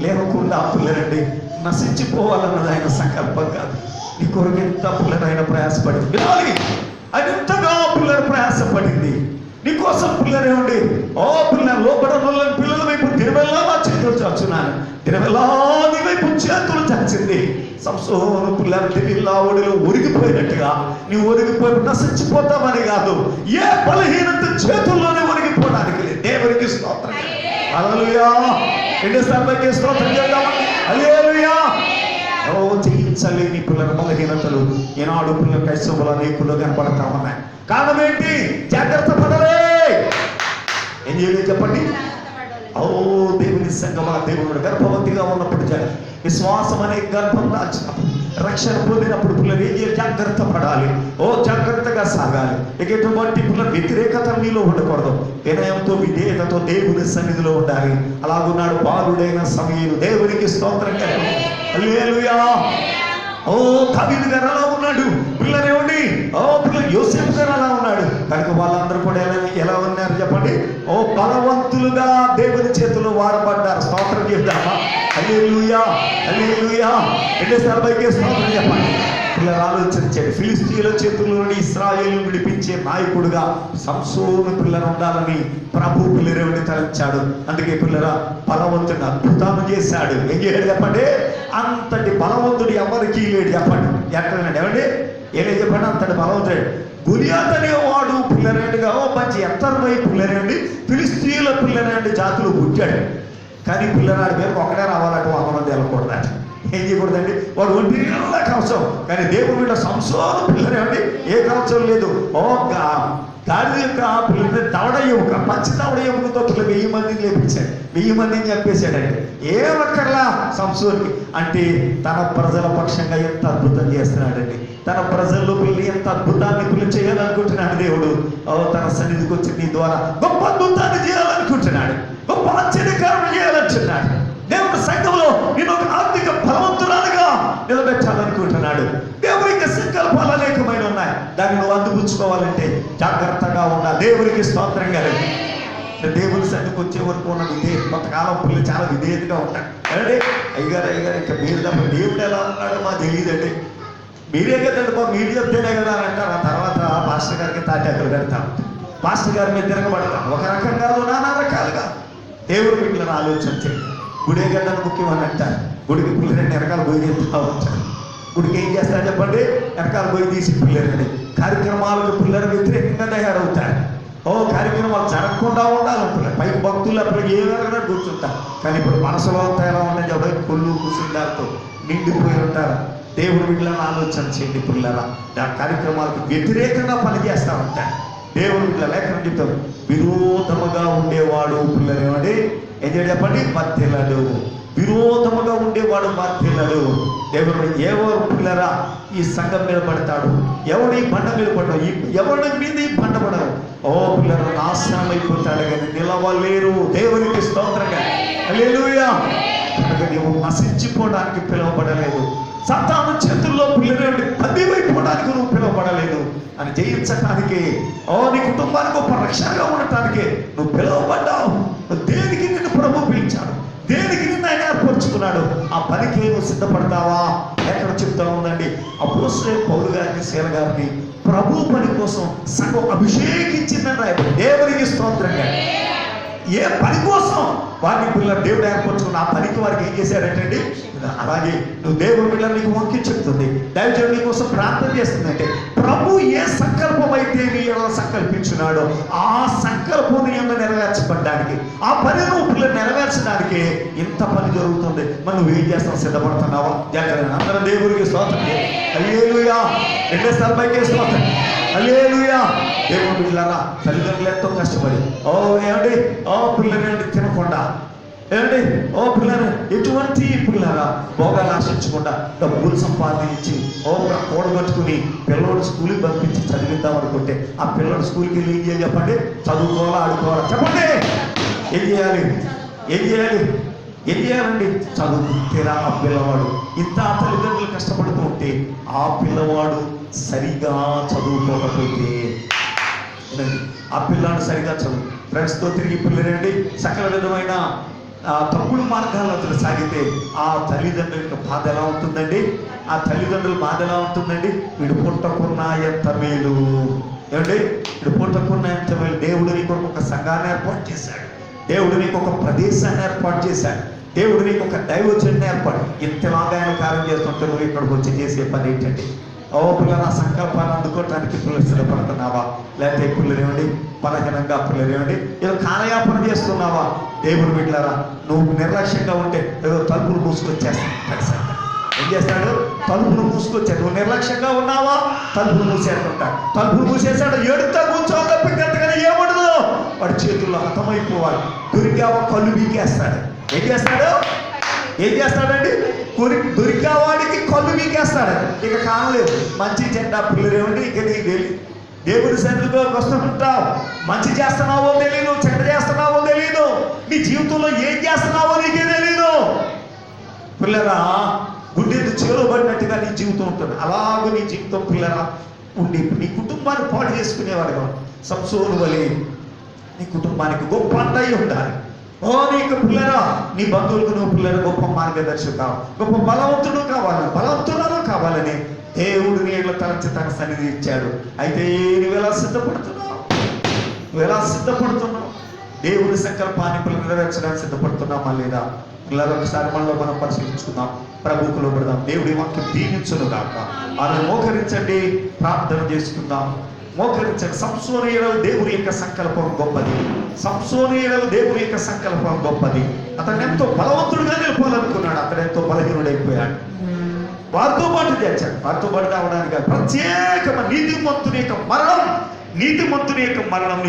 [SPEAKER 1] లేవకుండా పిల్లలండి నశించిపోవాలన్నది ఆయన సంకల్పం కాదు. నీ కొరకు ఎంత పిల్లనైనా ప్రయాసపడింది వినాలి. అంతగా పిల్లలు ప్రయాసపడింది నీకోసం. పిల్లలేమండి, పిల్లలు లోపల పిల్లల వైపు తిరువెల్లా చేతులు చాచున్నాను, తిరువెల్లా నీ వైపు చేతులు చాచింది. సంసోను పిల్లలు తిరిగిలా ఒడిలో ఒరిగిపోయినట్టుగా నీవు ఒరిగిపోయి నశించిపోతామని కాదు, ఏ బలహీనత చేతుల్లోనే ఒరిగిపోవడానికి లేదు. దేవునికి స్తోత్రం. హల్లెలూయా. ఎన్నిసార్లు స్తోత్రం చేద్దామా? హల్లెలూయా. జయించలేని పిల్లల బలహీనతలు ఈనాడు పిల్లల క్రైస్తవుల అనేకులు కనపడతా ఉన్నాయి. కారణం ఏంటి? జాగ్రత్త పడలే. ఏం చేయలేదు చెప్పండి? దేవుని సంగమా, దేవుడు గర్భవతిగా ఉన్నప్పుడు విశ్వాసం అనే గర్భం దాచినప్పుడు, రక్షణ పొందినప్పుడు పిల్లలు ఏం చేయాలి? జాగ్రత్త పడాలి. జాగ్రత్తగా సాగాలి. ఇక ఎటువంటి పిల్లల వ్యతిరేకత నీలో ఉండకూడదు. వినయంతో విధేయతతో దేవుని సన్నిధిలో ఉండాలి. అలాగున్నాడు బాలుడైన సమయలు. దేవునికి స్తోత్రం. హల్లెలూయా. దావీదు గారు అలా ఉన్నాడు. పిల్లలేమండి, పిల్లలు యోసేపు గారు అలా ఉన్నాడు. కనుక వాళ్ళందరూ కూడా ఎలా ఉన్నారు చెప్పండి? బలవంతులుగా దేవుని చేతులు వాడబడ్డారు. స్తోత్రం చేద్దామా? హల్లెలూయా, హల్లెలూయా. ఎన్నిసార్లు పైకి స్తోత్రం చెప్పండి. పిల్లలు ఆలోచించండి. ఫిలిష్తీయుల చేతుల నుండి ఇశ్రాయేలును విడిపించే నాయకుడుగా సంసోను పిల్లలు ఉండాలని ప్రభు పిల్లరేవుని తలంచాడు. అందుకే పిల్లల బలవంతుడు అద్భుతాలు చేశాడు. ఏం చేయడు చెప్పండి? అంతటి బలవంతుడు ఎవరికి లేడు చెప్పండి. ఎక్కడండి ఏమండి? ఏలే చెప్పండి? అంతటి బలవంతుడు గులియాత్ అనేవాడు పిల్లరేంటిగా మంచి ఎత్తరమై పిల్లరేండి ఫిలిష్తీయుల పిల్లరేంటి జాతులు పుట్టాడు. కానీ పిల్లనాడి మీద ఒకటే రావాలంటే 100 మంది వెళ్ళకూడదండి. ఏం చేయకూడదండి? వాడు ఒంటి కవచం. కానీ దేవుడి మీద సంసోను పిల్లరేమండి ఏ కవచం లేదు. గాడి యొక్క పిల్లలు దవడ ఎముక, పచ్చి దవడ ఎముకతో పిల్లలు 1000 మందిని లేపించాడు. 1000 మందిని చెప్పేశాడండి. ఏమక్కర్లా సంసోనికి. అంటే తన ప్రజల పక్షంగా ఎంత అద్భుతం చేస్తున్నాడండి. తన ప్రజల్లో పిల్లలు ఎంత అద్భుతాన్ని పిల్లలు చేయాలనుకుంటున్నాడు దేవుడు. తన సన్నిధికి వచ్చి నీ ద్వారా గొప్ప అద్భుతాన్ని చేయాలనుకుంటున్నాడు. గొప్ప ఆశ్చర్యకారం చేయాలంటున్నాడు. దేవుడు సంఘంలో నేను ఒక ఆర్థిక బలవంతురాలుగా నిలబెట్టాలనుకుంటున్నాడు. దేవునికి సంకల్పాలు అనేకమైన ఉన్నాయి. దాన్ని నువ్వు అందిపుచ్చుకోవాలంటే జాగ్రత్తగా ఉన్నా. దేవునికి స్తోత్రం గారు. దేవుని సన్నిధికి వచ్చే వరకు ఉన్న విధేయత. కొంతకాలం పిల్లలు చాలా విధేయతగా ఉంటారు. అంటే అయ్యగారు ఇంకా మీరు తప్ప దేవుడు ఎలా ఉన్నాడో మాకు తెలియదండి. మీరే కదండి మీరు చెప్తేనే కదా అని అంటారు. ఆ తర్వాత పాస్టర్ గారికి తాటాకులు కడతాం, పాస్టర్ గారి మీద తిరగబడతాం. ఒక రకం కాదు, నానా రకాలుగా. దేవుడు వీటిని ఆలోచించండి. గుడే గడ్డను ముఖ్యం అని అంటారు. గుడికి పిల్లలు వెనకాల పోయి తీస్తూ ఉంటారు. గుడికి ఏం చేస్తారు చెప్పండి? వెనకాల పోయి తీసి పిల్లలని కార్యక్రమాలకు పిల్లలు వ్యతిరేకంగా తయారవుతారు. కార్యక్రమాలు జరగకుండా ఉండాలంటున్నారు. పై భక్తులు అప్పుడు ఏమైనా కూర్చుంటారు. కానీ ఇప్పుడు మనసులో అంతా ఎలా ఉన్నాయి చెప్పండి? కుళ్ళు కుసుండాలతో నిండిపోయి ఉంటారు. దేవుడు వీళ్ళని ఆలోచన చేయండి పిల్లల. ఆ కార్యక్రమాలకు వ్యతిరేకంగా పనిచేస్తూ ఉంటారు. దేవుడు వీళ్ళ లేఖనం చెప్తారు, విరోధముగా ఉండేవాడు పిల్లలు ఏమండి ఏం చేయాలి చెప్పండి? మధ్యలడు. విరోధముగా ఉండేవాడు మధ్యలడు. దేవుడు ఎవరు పిల్లరా ఈ సంఘం మీద పడతాడు? ఎవడు ఈ బండ మీద పడవు? ఎవరి మీద ఈ బండ పడవు? పిల్లలు నాశనం అయిపోతాడు కానీ నిలవలేరు. దేవునికి స్తోత్రంగా. హల్లెలూయా. కనుక నీవు నశించిపోవడానికి పిలువబడలేదు. సాతాను చేతుల్లో పిల్లలు బందీవైపోవడానికి నువ్వు పిలువబడలేదు, అని జయించటానికి, నీ కుటుంబానికి గొప్ప రక్షణగా ఉండటానికి నువ్వు పిలువబడ్డావు. దేనికి నిన్ను ప్రభు పిలిచాడు, దేనికి నిన్ను ఆయన ఏర్పరచుకున్నాడు, ఆ పనికి నువ్వు సిద్ధపడతావా? ఎక్కడ చెప్తా ఉందండి, అపోస్తలుడైన పౌలు గారిని, శీల గారిని ప్రభు పని కోసం సగం అభిషేకించిందని రాయబడి. దేవునికి స్తోత్రంగా. ఏ పని కోసం వారిని పిల్లలు దేవుడు ఏర్పరచుకున్న ఆ పనికి వారికి ఏం చేశారంటండి. అలాగే నువ్వు దేవుడి పిల్లలు నీకు వాక్యం చెప్తుంది, దైవజనుడు నీ కోసం ప్రార్థన చేస్తుందంటే ప్రభు ఏ సంకల్పం అయితే నీ ఎలా సంకల్పించున్నాడో ఆ సంకల్పం నీ యొక్క నెరవేర్చబడ్డానికి, ఆ పని నువ్వు పిల్లలు నెరవేర్చడానికి ఇంత పని జరుగుతుంది. మరి నువ్వేం చేస్తావు? సిద్ధపడుతున్నావా? జాగ్రత్త. అందరం దేవుడికి స్తోత్రం. హల్లెలూయా. రెండోసారి పైకి స్తోత్రం. హల్లెలూయా. దేవుడు పిల్లరా తల్లిదండ్రులు ఎంతో కష్టపడి ఏమండి పిల్లలండి తినకుండా, ఏమండి పిల్లలు ఎటువంటి పిల్లరా భోగాలు ఆశించకుండా డబ్బులు సంపాదించి కూడగట్టుకుని పిల్లడు స్కూల్కి పంపించి చదివిద్దాం అనుకుంటే ఆ పిల్లడు స్కూల్కి వెళ్ళి ఏం చేయాలి చెప్పండి? చదువుకోవాలా, ఆడుకోవాలా? చెప్పండి. ఏం చేయాలి? ఏం చేయాలి? ఏం చేయాలండి? చదువుకుంటేరా ఆ పిల్లవాడు. ఇంత తల్లిదండ్రులు కష్టపడుతూ ఉంటే ఆ పిల్లవాడు సరిగా చదువుకోకపోతే, ఆ పిల్లాడు సరిగా చదువు ఫ్రెండ్స్తో తిరిగి పిల్లలండి సకల విధమైన తప్పుడు మార్గాల్లో అతను సాగితే ఆ తల్లిదండ్రుల యొక్క బాధ ఎలా ఉంటుందండి? ఆ తల్లిదండ్రుల బాధ ఎలా ఉంటుందండి? వీడు పుట్టకున్నా ఎంత మేలు, ఏమండి? వీడు పుట్టకున్నా ఎంత మేలు. దేవుడు నీకు ఒక సంఘాన్ని ఏర్పాటు చేశాడు, దేవుడు నీకు ఒక ప్రదేశాన్ని ఏర్పాటు చేశాడు, దేవుడు నీకు ఒక దైవజనుడిని ఏర్పాటు. ఇంతలాగా ఆయన కార్యం చేస్తుంటే నువ్వు ఇక్కడికి వచ్చి చేసే పని ఏంటండి? పిల్లలు ఆ సంకల్పాన్ని అందుకోవటానికి పిల్లలు సిద్ధపడుతున్నావా? లేకపోతే పిల్లలు ఏమండి బలహీనంగా, పిల్లలు ఏమండి ఏదో కాలయాపన చేస్తున్నావా? దేవుడు బిడ్డలారా నువ్వు నిర్లక్ష్యంగా ఉంటే ఏదో తలుపులు మూసుకొచ్చేస్తాడు. ఏం చేస్తాడు? తలుపులు మూసుకొచ్చాడు. నువ్వు నిర్లక్ష్యంగా ఉన్నావా? తలుపులు మూసేస్తుంటాడు. తలుపులు మూసేసాడు. ఎడుతా కూర్చోవాలి తప్పించగానే ఏముండదు. వాడి చేతుల్లో హతమైపోవాలి. దొరికావా కళ్ళు బీకేస్తాడు. ఏం చేస్తాడు? ఏం చేస్తాడండి? దొరికేవాడికి కళ్ళు బీకేస్తాడు. ఇక కానలేదు. మంచి చెడ్డ పిల్లలు ఏమండి ఇక నీకు తెలియదు. దేవుడి సన్నిధిలోకి వస్తుంటావు, మంచి చేస్తున్నావో తెలియదు, చెడ్డ చేస్తున్నావో తెలియదు, నీ జీవితంలో ఏం చేస్తున్నావో నీకే తెలీదు. పిల్లరా గుండెది చేరుబడినట్టుగా నీ జీవితం ఉంటుంది. అలాగే నీ జీవితం పిల్లరా ఉండి నీ కుటుంబాన్ని పాడు చేసుకునేవాడుగా సంసోను వలె నీ కుటుంబానికి గొప్ప అన్నయ్య ఉండాలి. నీకు పిల్లరా నీ బంధువులకు నువ్వు పిల్లలు గొప్ప మార్గదర్శి కావాలి, గొప్ప బలవంతుడు కావాలని, బలవంతులను కావాలని దేవుడు నీళ్ళ తరచి తన సన్నిధి ఇచ్చాడు. అయితే నువ్వు ఎలా సిద్ధపడుతున్నావు? నువ్వు ఎలా సిద్ధపడుతున్నావు? దేవుడి సంకల్పాన్ని పిల్లలు నెరవేర్చడానికి సిద్ధపడుతున్నామా లేదా? పిల్లలు ఒకసారి మనలో మనం పరిశీలించుకుందాం, ప్రభువుకు లోబడదాం. దేవుడి వాక్యం దీవించును గాక. ఆమె మోకరించండి, ప్రార్థన చేసుకుందాం. మోకరించండి. సంసోను ఎడల దేవుని యొక్క సంకల్పం గొప్పది. సంసోను ఎడల దేవుని యొక్క సంకల్పం గొప్పది. అతను ఎంతో బలవంతుడుగా నిలపాలనుకున్నాడు, అతను ఎంతో బలహీనుడైపోయాడు. వారితో పాటు చేర్చాడు. వారితో పాటు రావడానికి ప్రత్యేకమైన నీతిమంతుని యొక్క మరణం